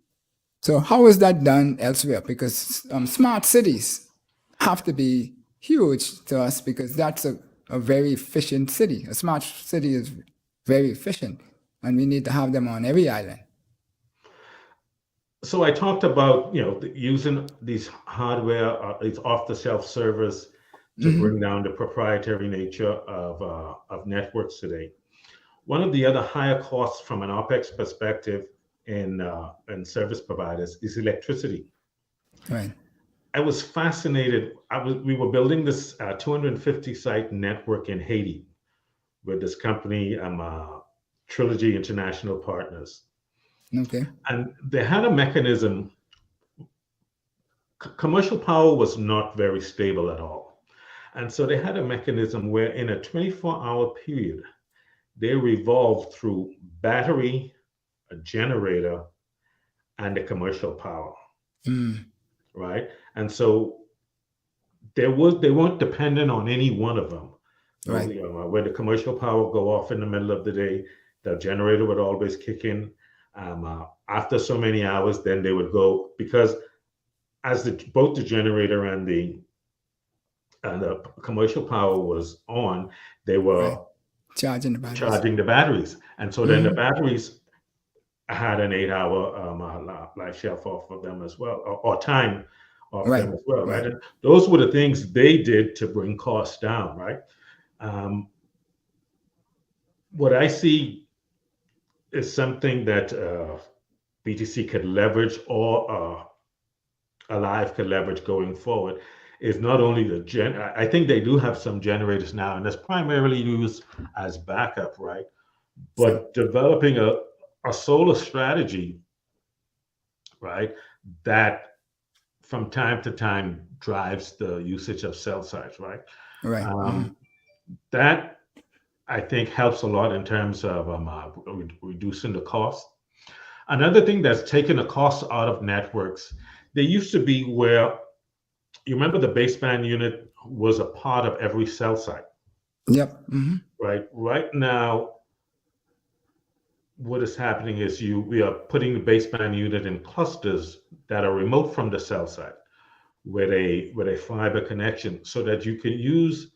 So how is that done elsewhere? Because smart cities have to be huge to us, because that's a very efficient city. A smart city is very efficient, and we need to have them on every island. So I talked about using these hardware, these off-the-shelf servers to bring down the proprietary nature of networks today. One of the other higher costs from an OpEx perspective in service providers is electricity. Right. I was fascinated. We were building this 250 site network in Haiti with this company, Trilogy International Partners. Okay. And they had a mechanism. Commercial power was not very stable at all. And so they had a mechanism where in a 24-hour period, they revolved through battery, a generator, and the commercial power. Right? And so they weren't dependent on any one of them. So, Right. When the commercial power would go off in the middle of the day, the generator would always kick in. After so many hours, then they would go, because as both the generator and the commercial power was on, they were Right. Charging the batteries. charging the batteries. And so then the batteries had an 8-hour life shelf off of them as well, or time off Right. them as well, right? Right. And those were the things they did to bring costs down, right? What I see is something that BTC could leverage, or Alive could leverage going forward, is not only I think they do have some generators now, and that's primarily used as backup, right? But developing a solar strategy, right, that from time to time drives the usage of cell sites, right? Right. That I think helps a lot in terms of reducing the cost. Another thing that's taken the cost out of networks, they used to be where, you remember the baseband unit was a part of every cell site, Yep. right? Right now, what is happening is we are putting the baseband unit in clusters that are remote from the cell site with a fiber connection, so that you can use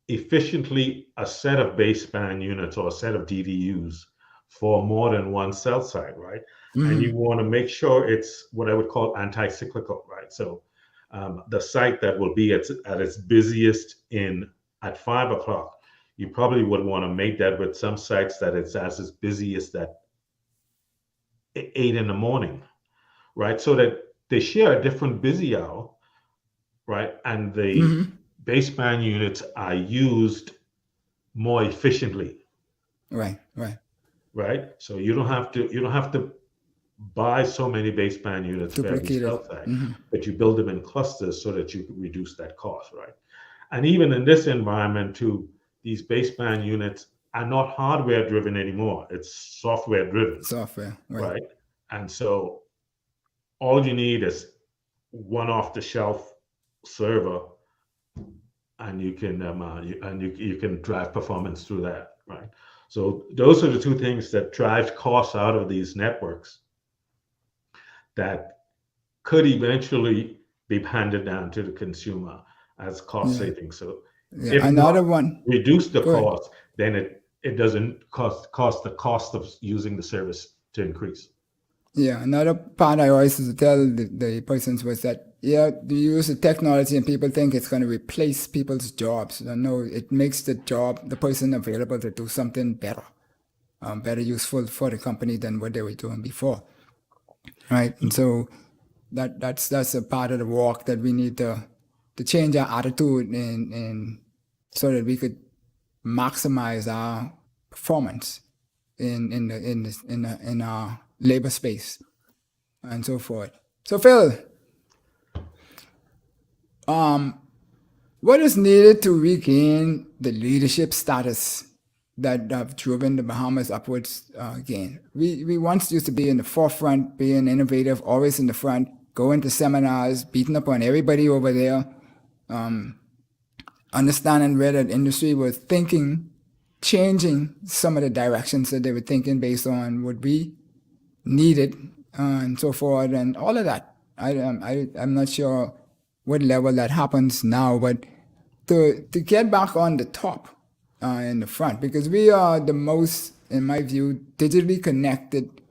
efficiently a set of baseband units or a set of DDUs for more than one cell site, right? And you want to make sure it's what I would call anti-cyclical, right? So the site that will be at its busiest at 5 o'clock, you probably would want to make that with some sites that it's as its busiest at 8 in the morning, right? So that they share a different busy hour, right? And the baseband units are used more efficiently. Right. Right. So you don't have to buy so many baseband units for every Duplicated. cell site, but you build them in clusters so that you can reduce that cost, right? And even in this environment too, these baseband units are not hardware driven anymore. It's software driven. Software. Right. And so all you need is one off the shelf server, and you can you can drive performance through that, right? So those are the two things that drive costs out of these networks that could eventually be handed down to the consumer as cost savings. So if Another not one. reduce the Go ahead. cost, then it doesn't cause the cost of using the service to increase. Yeah, another part I always used to tell the persons was that, you use the technology and people think it's going to replace people's jobs. No, it makes the person available to do something better, better useful for the company than what they were doing before. Right? And so that's a part of the work that we need to change our attitude and so that we could maximize our performance in our labor space and so forth. So Phil, what is needed to regain the leadership status that have driven the Bahamas upwards again? We once used to be in the forefront, being innovative, always in the front, going to seminars, beating up on everybody over there, understanding where that industry was thinking, changing some of the directions that they were thinking based on what we needed and so forth, and all of that. I'm not sure what level that happens now, but to get back on the top in the front, because we are the most, in my view, digitally connected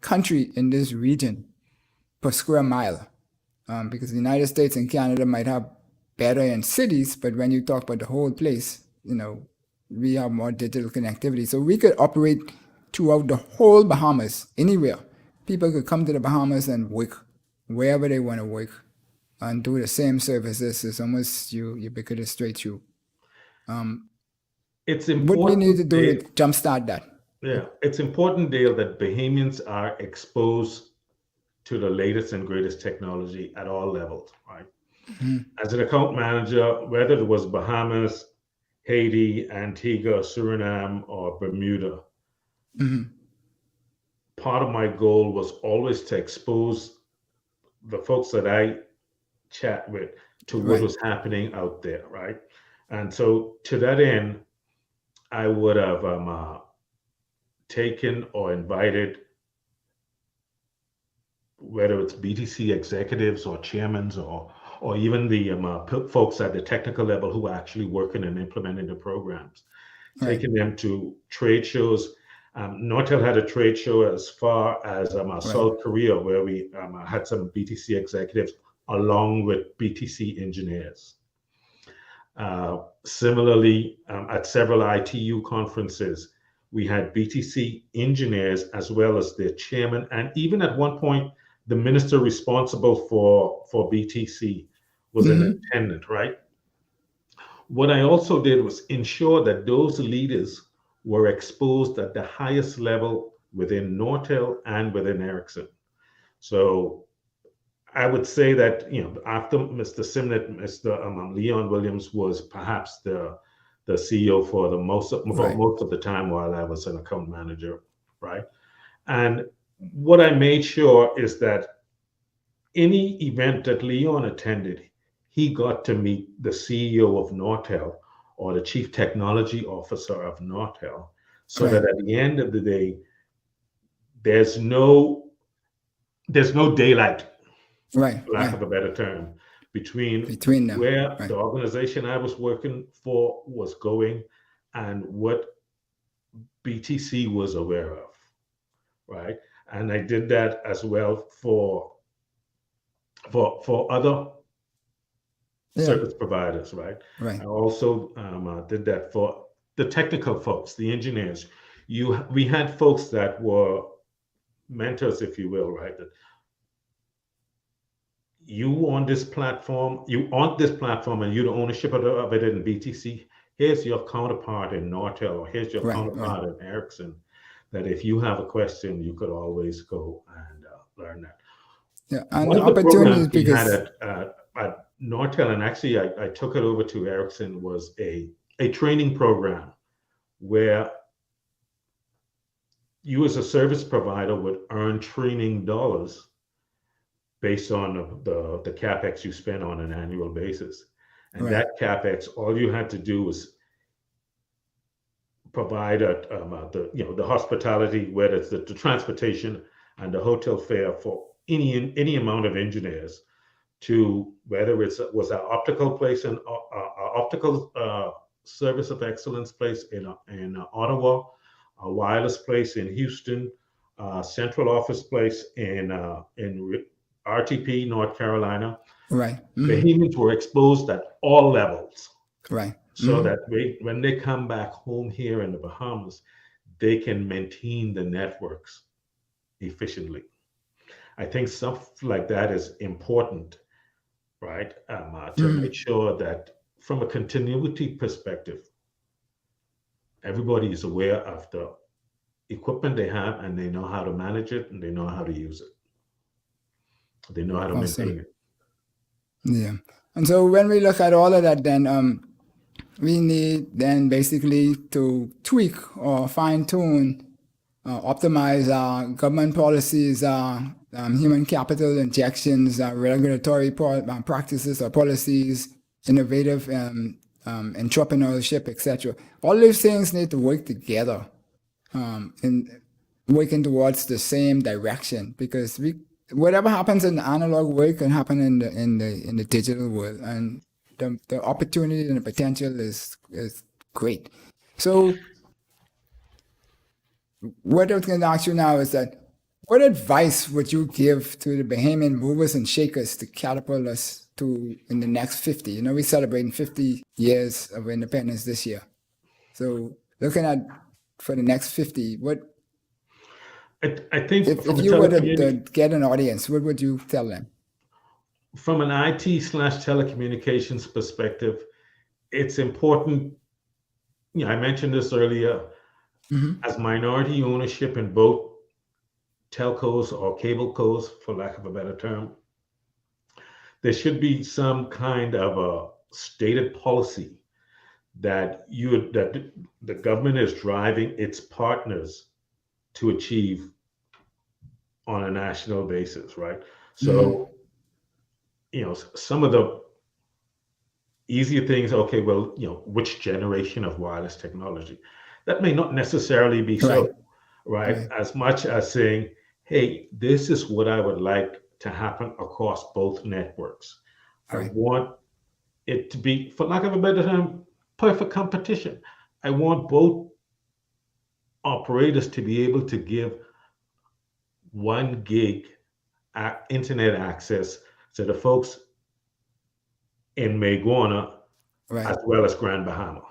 country in this region per square mile, because the United States and Canada might have better in cities, but when you talk about the whole place, we have more digital connectivity. So we could operate throughout the whole Bahamas, anywhere. People could come to the Bahamas and work wherever they want to work and do the same services. It's almost ubiquitous straight through. It's important. What we need to do to jumpstart that. Yeah, it's important, Dale, that Bahamians are exposed to the latest and greatest technology at all levels, right? As an account manager, whether it was Bahamas, Haiti, Antigua, Suriname, or Bermuda, part of my goal was always to expose the folks that I chat with to what was happening out there, right? And so to that end, I would have taken or invited, whether it's BTC executives or chairmans or even the folks at the technical level who are actually working and implementing the programs, taking them to trade shows. Nortel had a trade show as far as South Korea, where we had some BTC executives along with BTC engineers. Similarly, at several ITU conferences, we had BTC engineers as well as their chairman, and even at one point, the minister responsible for BTC was an attendant, right? What I also did was ensure that those leaders were exposed at the highest level within Nortel and within Ericsson. So I would say that, after Mr. Simnett, Mr. Leon Williams was perhaps the CEO for the most of the time while I was an account manager, right? And what I made sure is that any event that Leon attended, he got to meet the CEO of Nortel or the chief technology officer of Nortel, so that at the end of the day, there's no daylight, for lack of a better term, between them, where the organization I was working for was going and what BTC was aware of, right? And I did that as well for other service providers, right? I also did that for the technical folks, the engineers. We had folks that were mentors, if you will, right? That you on this platform, and you the ownership of it in BTC. Here's your counterpart in Nortel, or here's your counterpart in Ericsson. That if you have a question, you could always go and learn that. Yeah, and one the of the opportunities programs we because had at Nortel, and actually I took it over to Ericsson, was a training program where you as a service provider would earn training dollars based on the CapEx you spend on an annual basis. And that CapEx, all you had to do was provide the hospitality, whether it's the transportation and the hotel fare for any amount of engineers, to whether it was an optical place and optical service of excellence place in Ottawa, a wireless place in Houston, central office place in RTP, North Carolina. Bahamians were exposed at all levels. So that when they come back home here in the Bahamas, they can maintain the networks efficiently. I think stuff like that is important, right? To make sure that from a continuity perspective, everybody is aware of the equipment they have, and they know how to manage it, and they know how to use it. They know how to maintain it. Yeah. And so when we look at all of that, then we need then basically to tweak or fine-tune, optimize our government policies, human capital injections, regulatory practices or policies, innovative entrepreneurship, etc. All these things need to work together in working towards the same direction, because whatever happens in the analog world can happen in the digital world, and the opportunity and the potential is great. So what I was going to ask you now is that, what advice would you give to the Bahamian movers and shakers to catapult us to in the next 50? We're celebrating 50 years of independence this year. So looking at for the next 50, what I think if you were to get an audience, what would you tell them? From an IT/telecommunications perspective, it's important. I mentioned this earlier. As minority ownership in both telcos or cable cos, for lack of a better term, there should be some kind of a stated policy that the government is driving its partners to achieve on a national basis, right? So, some of the easier things, okay, well, which generation of wireless technology? That may not necessarily be so, right? As much as saying, hey, this is what I would like to happen across both networks. I want it to be, for lack of a better term, perfect competition. I want both operators to be able to give 1 gig internet access to the folks in Maguana Right. as well as Grand Bahama.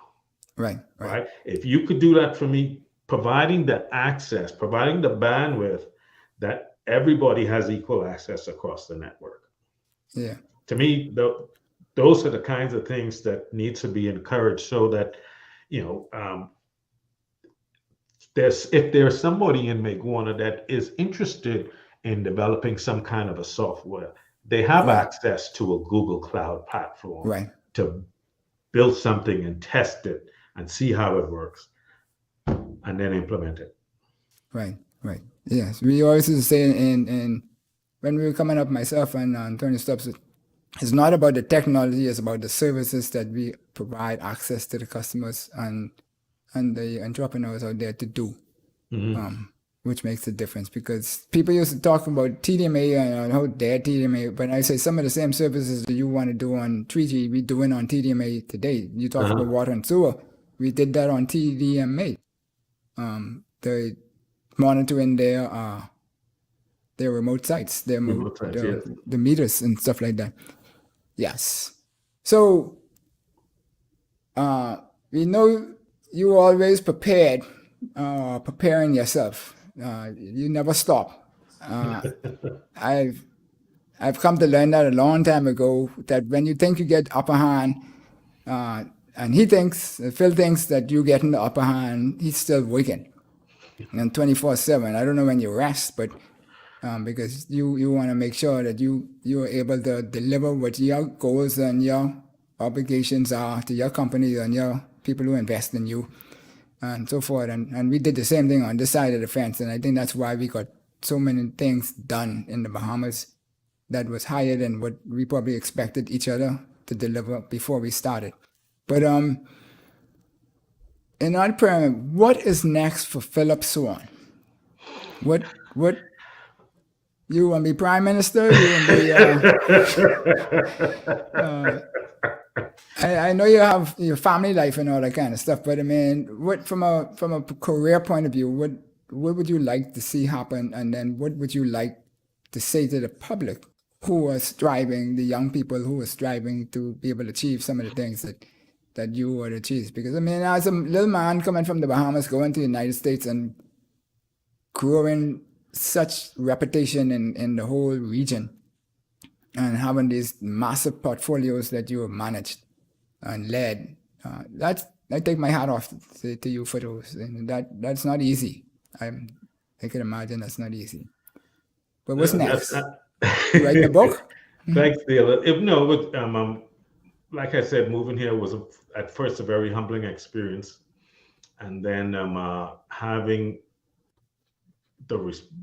Right. Right? If you could do that for me, providing the access, providing the bandwidth that everybody has equal access across the network. Yeah. To me, those are the kinds of things that need to be encouraged, so that, if there's somebody in Maguana that is interested in developing some kind of a software, they have Right. access to a Google Cloud platform Right. to build something and test it and see how it works and then implement it. Right. Yes, we always used to say in when we were coming up, myself and Tony Stubbs, it's not about the technology; it's about the services that we provide access to the customers and the entrepreneurs out there to do, which makes a difference. Because people used to talk about TDMA and how their TDMA, but I say some of the same services that you want to do on 3G, we doing on TDMA today. You talk about water and sewer, we did that on TDMA. The monitoring their remote sites, the meters and stuff like that. Yes. So we know you always preparing yourself. You never stop. I've come to learn that a long time ago, that when you think you get upper hand, and Phil thinks that you're getting the upper hand, he's still working. And 24/7. I don't know when you rest, but because you want to make sure that you are able to deliver what your goals and your obligations are to your company and your people who invest in you, and so forth. And we did the same thing on this side of the fence, and I think that's why we got so many things done in the Bahamas that was higher than what we probably expected each other to deliver before we started. But in our pyramid, what is next for Phillip Swann? What you want to be prime minister? You want to be? I know you have your family life and all that kind of stuff, but I mean, what from a career point of view, what would you like to see happen, and then what would you like to say to the public who are striving, the young people who are striving to be able to achieve some of the things that you would achieve? Because I mean, as a little man coming from the Bahamas, going to the United States and growing such reputation in the whole region, and having these massive portfolios that you have managed and led, I take my hat off to you for those. And that's not easy. I can imagine that's not easy. But what's next? You writing a book? Thanks, Neil. Like I said, moving here was at first a very humbling experience, and then having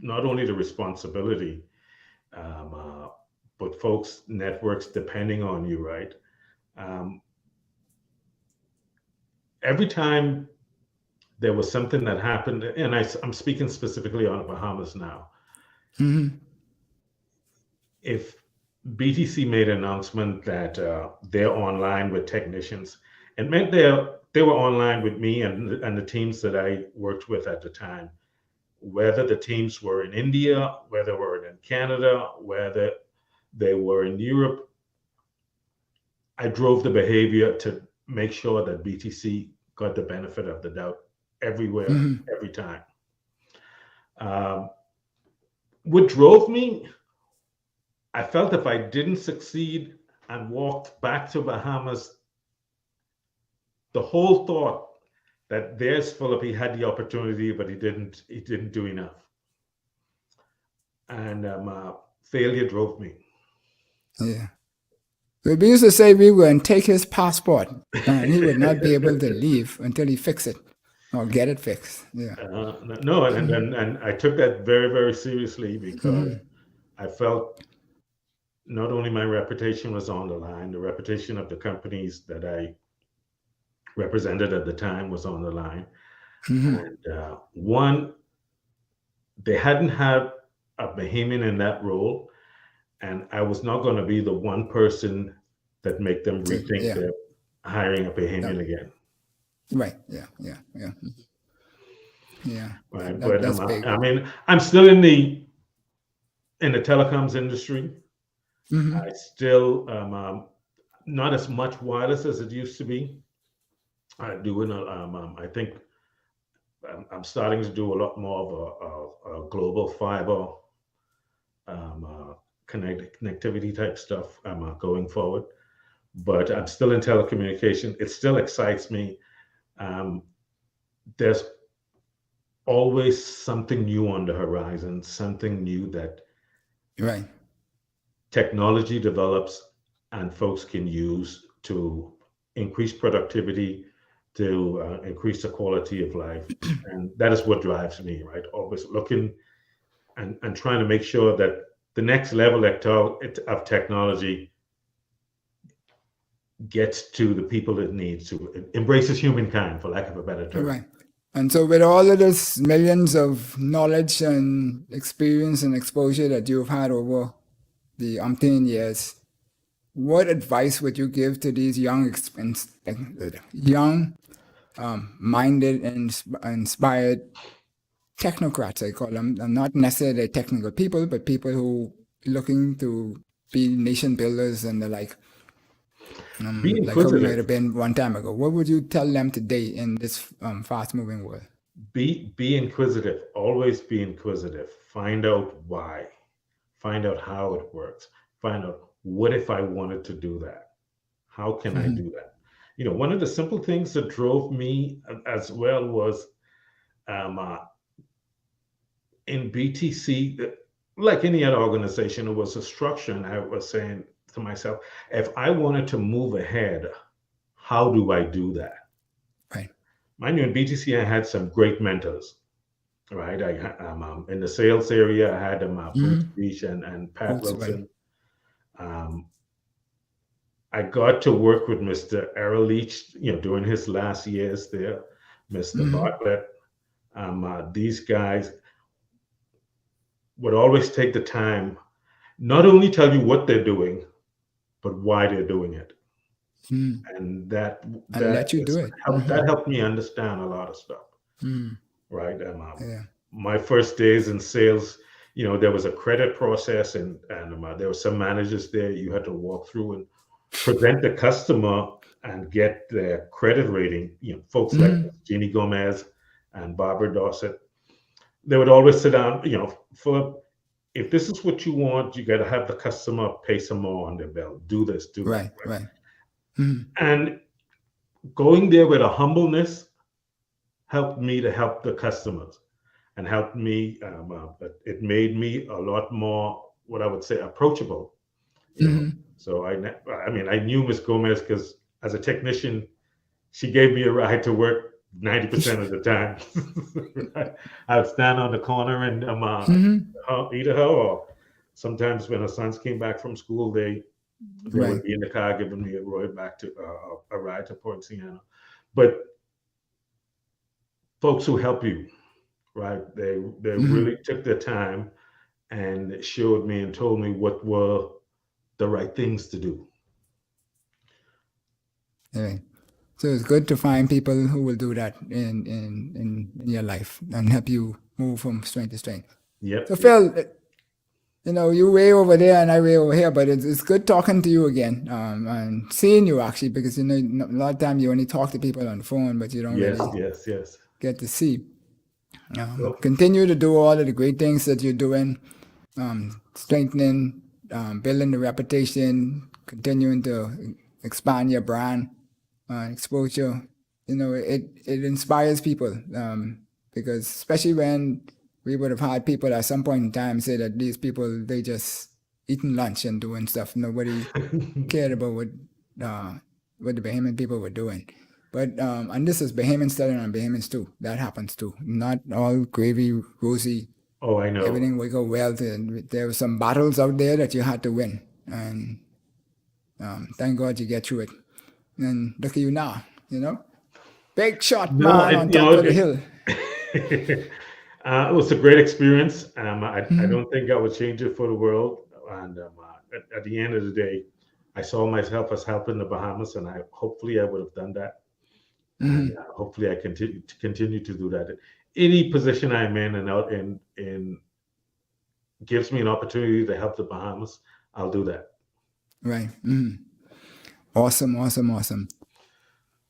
not only the responsibility, but folks, networks depending on you, right? Every time there was something that happened, and I'm speaking specifically on the Bahamas now. If BTC made an announcement that they're online with technicians, it meant they were online with me and the teams that I worked with at the time. Whether the teams were in India, whether they were in Canada, whether they were in Europe, I drove the behavior to make sure that BTC got the benefit of the doubt everywhere, every time. What drove me, I felt if I didn't succeed and walked back to Bahamas, the whole thought that there's Phillip, he had the opportunity, but he didn't do enough. And failure drove me. Yeah. We used to say we were going to take his passport, and he would not be able to leave until he fix it or get it fixed. Yeah. No, and I took that very, very seriously, because I felt not only my reputation was on the line, the reputation of the companies that I represented at the time was on the line. And one, they hadn't had a Bahamian in that role, and I was not going to be the one person that make them rethink their hiring a Bahamian again. Right. Yeah. Yeah, right? that's big. I mean, I'm still in the telecoms industry. I still not as much wireless as it used to be. I do I think I'm starting to do a lot more of a global fiber connectivity type stuff going forward. But I'm still in telecommunication. It still excites me. Um, there's always something new on the horizon, something new that Right. technology develops and folks can use to increase productivity, to increase the quality of life. And that is what drives me, right? Always looking and trying to make sure that the next level of technology gets to the people it needs to. It embraces humankind, for lack of a better term. Right. And so, with all of this millions of knowledge and experience and exposure that you've had over the umpteen years, what advice would you give to these minded and inspired technocrats? I call them, and not necessarily technical people, but people who looking to be nation builders and the like. Be Like how we might inquisitive. have been one time ago. What would you tell them today in this fast-moving world? Be inquisitive. Always be inquisitive. Find out why. Find out how it works. Find out, what if I wanted to do that? How can I do that? You know, one of the simple things that drove me as well was in BTC, like any other organization, it was a structure. And I was saying to myself, if I wanted to move ahead, how do I do that? Right. Mind you, in BTC, I had some great mentors, right? In the sales area, I had Bruce Beach and Pat Boots, right. Wilson. I got to work with Mr. Errol Leach, you know, during his last years there, Mr. Bartlett. These guys would always take the time, not only tell you what they're doing, but why they're doing it. And that let you do it. That helped me understand a lot of stuff, right? Yeah. My first days in sales, you know, there was a credit process, and there were some managers there you had to walk through and present the customer and get their credit rating. You know, folks like Jeannie Gomez and Barbara Dossett, they would always sit down, you know, Phillip, if this is what you want, you got to have the customer pay some more on their bill. Do this, do that. Right. And going there with a humbleness helped me to help the customers, and helped me. It made me a lot more, what I would say, approachable. You know? So I mean, I knew Miss Gomez because as a technician, she gave me a ride to work 90% of the time. Right? I would stand on the corner and either her, or sometimes when her sons came back from school, they would be in the car giving me a ride back to a ride to Port Sienna. But folks who help you, right? They really took their time and showed me and told me what were the right things to do. Right. So it's good to find people who will do that in your life and help you move from strength to strength. Yep. So Phil, you know, you way over there and I way over here, but it's good talking to you again and seeing you actually, because you know a lot of time you only talk to people on the phone, but you don't really get to see. Continue to do all of the great things that you're doing, strengthening, building the reputation, continuing to expand your brand, exposure. You know, it inspires people because especially when we would have had people at some point in time say that these people, they just eating lunch and doing stuff. Nobody cared about what the Bahamian people were doing. But and this is Bahamians studying on Bahamians too. That happens too. Not all gravy, rosy. Oh, I know. Everything will go well. There were some battles out there that you had to win. And thank God you get through it. And look at you now, you know. Big shot man on top of the hill. It was a great experience. I don't think I would change it for the world. And at the end of the day, I saw myself as helping the Bahamas, and hopefully I would have done that. And hopefully I continue to do that. any position I'm in and out in gives me an opportunity to help the Bahamas, I'll do that. Right. Awesome.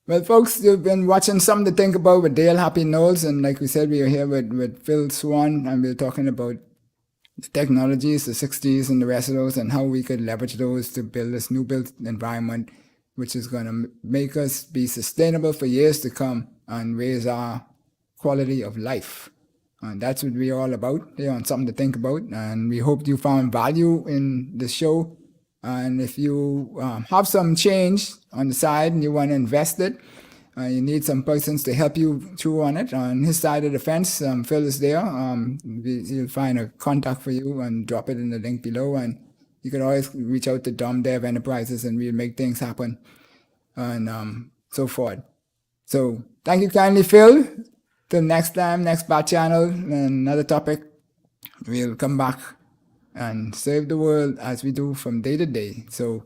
Well, folks, you've been watching Something to Think About with Dale Happy Knowles, and like we said, we are here with Phil Swann, and we're talking about the technologies, the 60s and the rest of those, and how we could leverage those to build this new built environment, which is going to make us be sustainable for years to come and raise our quality of life. And that's what we're all about here on Something to Think About. And we hope you found value in the show. And if you have some change on the side and you want to invest it, you need some persons to help you through on it. On his side of the fence, Phil is there. He'll find a contact for you and drop it in the link below. And you can always reach out to Dom Dev Enterprises and we'll make things happen and so forth. So thank you kindly, Phil. Till next time, next Bat Channel, another topic. We'll come back and serve the world as we do from day to day. So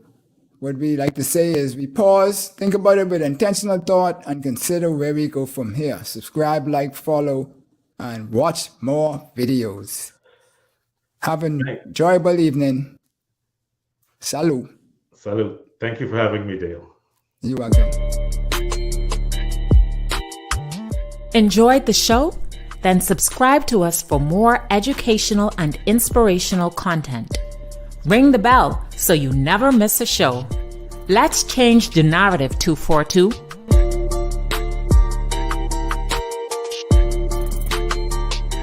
what we like to say is we pause, think about it with intentional thought, and consider where we go from here. Subscribe, like, follow, and watch more videos. Have an enjoyable evening. Salut. Salute. Thank you for having me, Dale. You're welcome. Enjoyed the show? Then subscribe to us for more educational and inspirational content. Ring the bell so you never miss a show. Let's change the narrative, 242.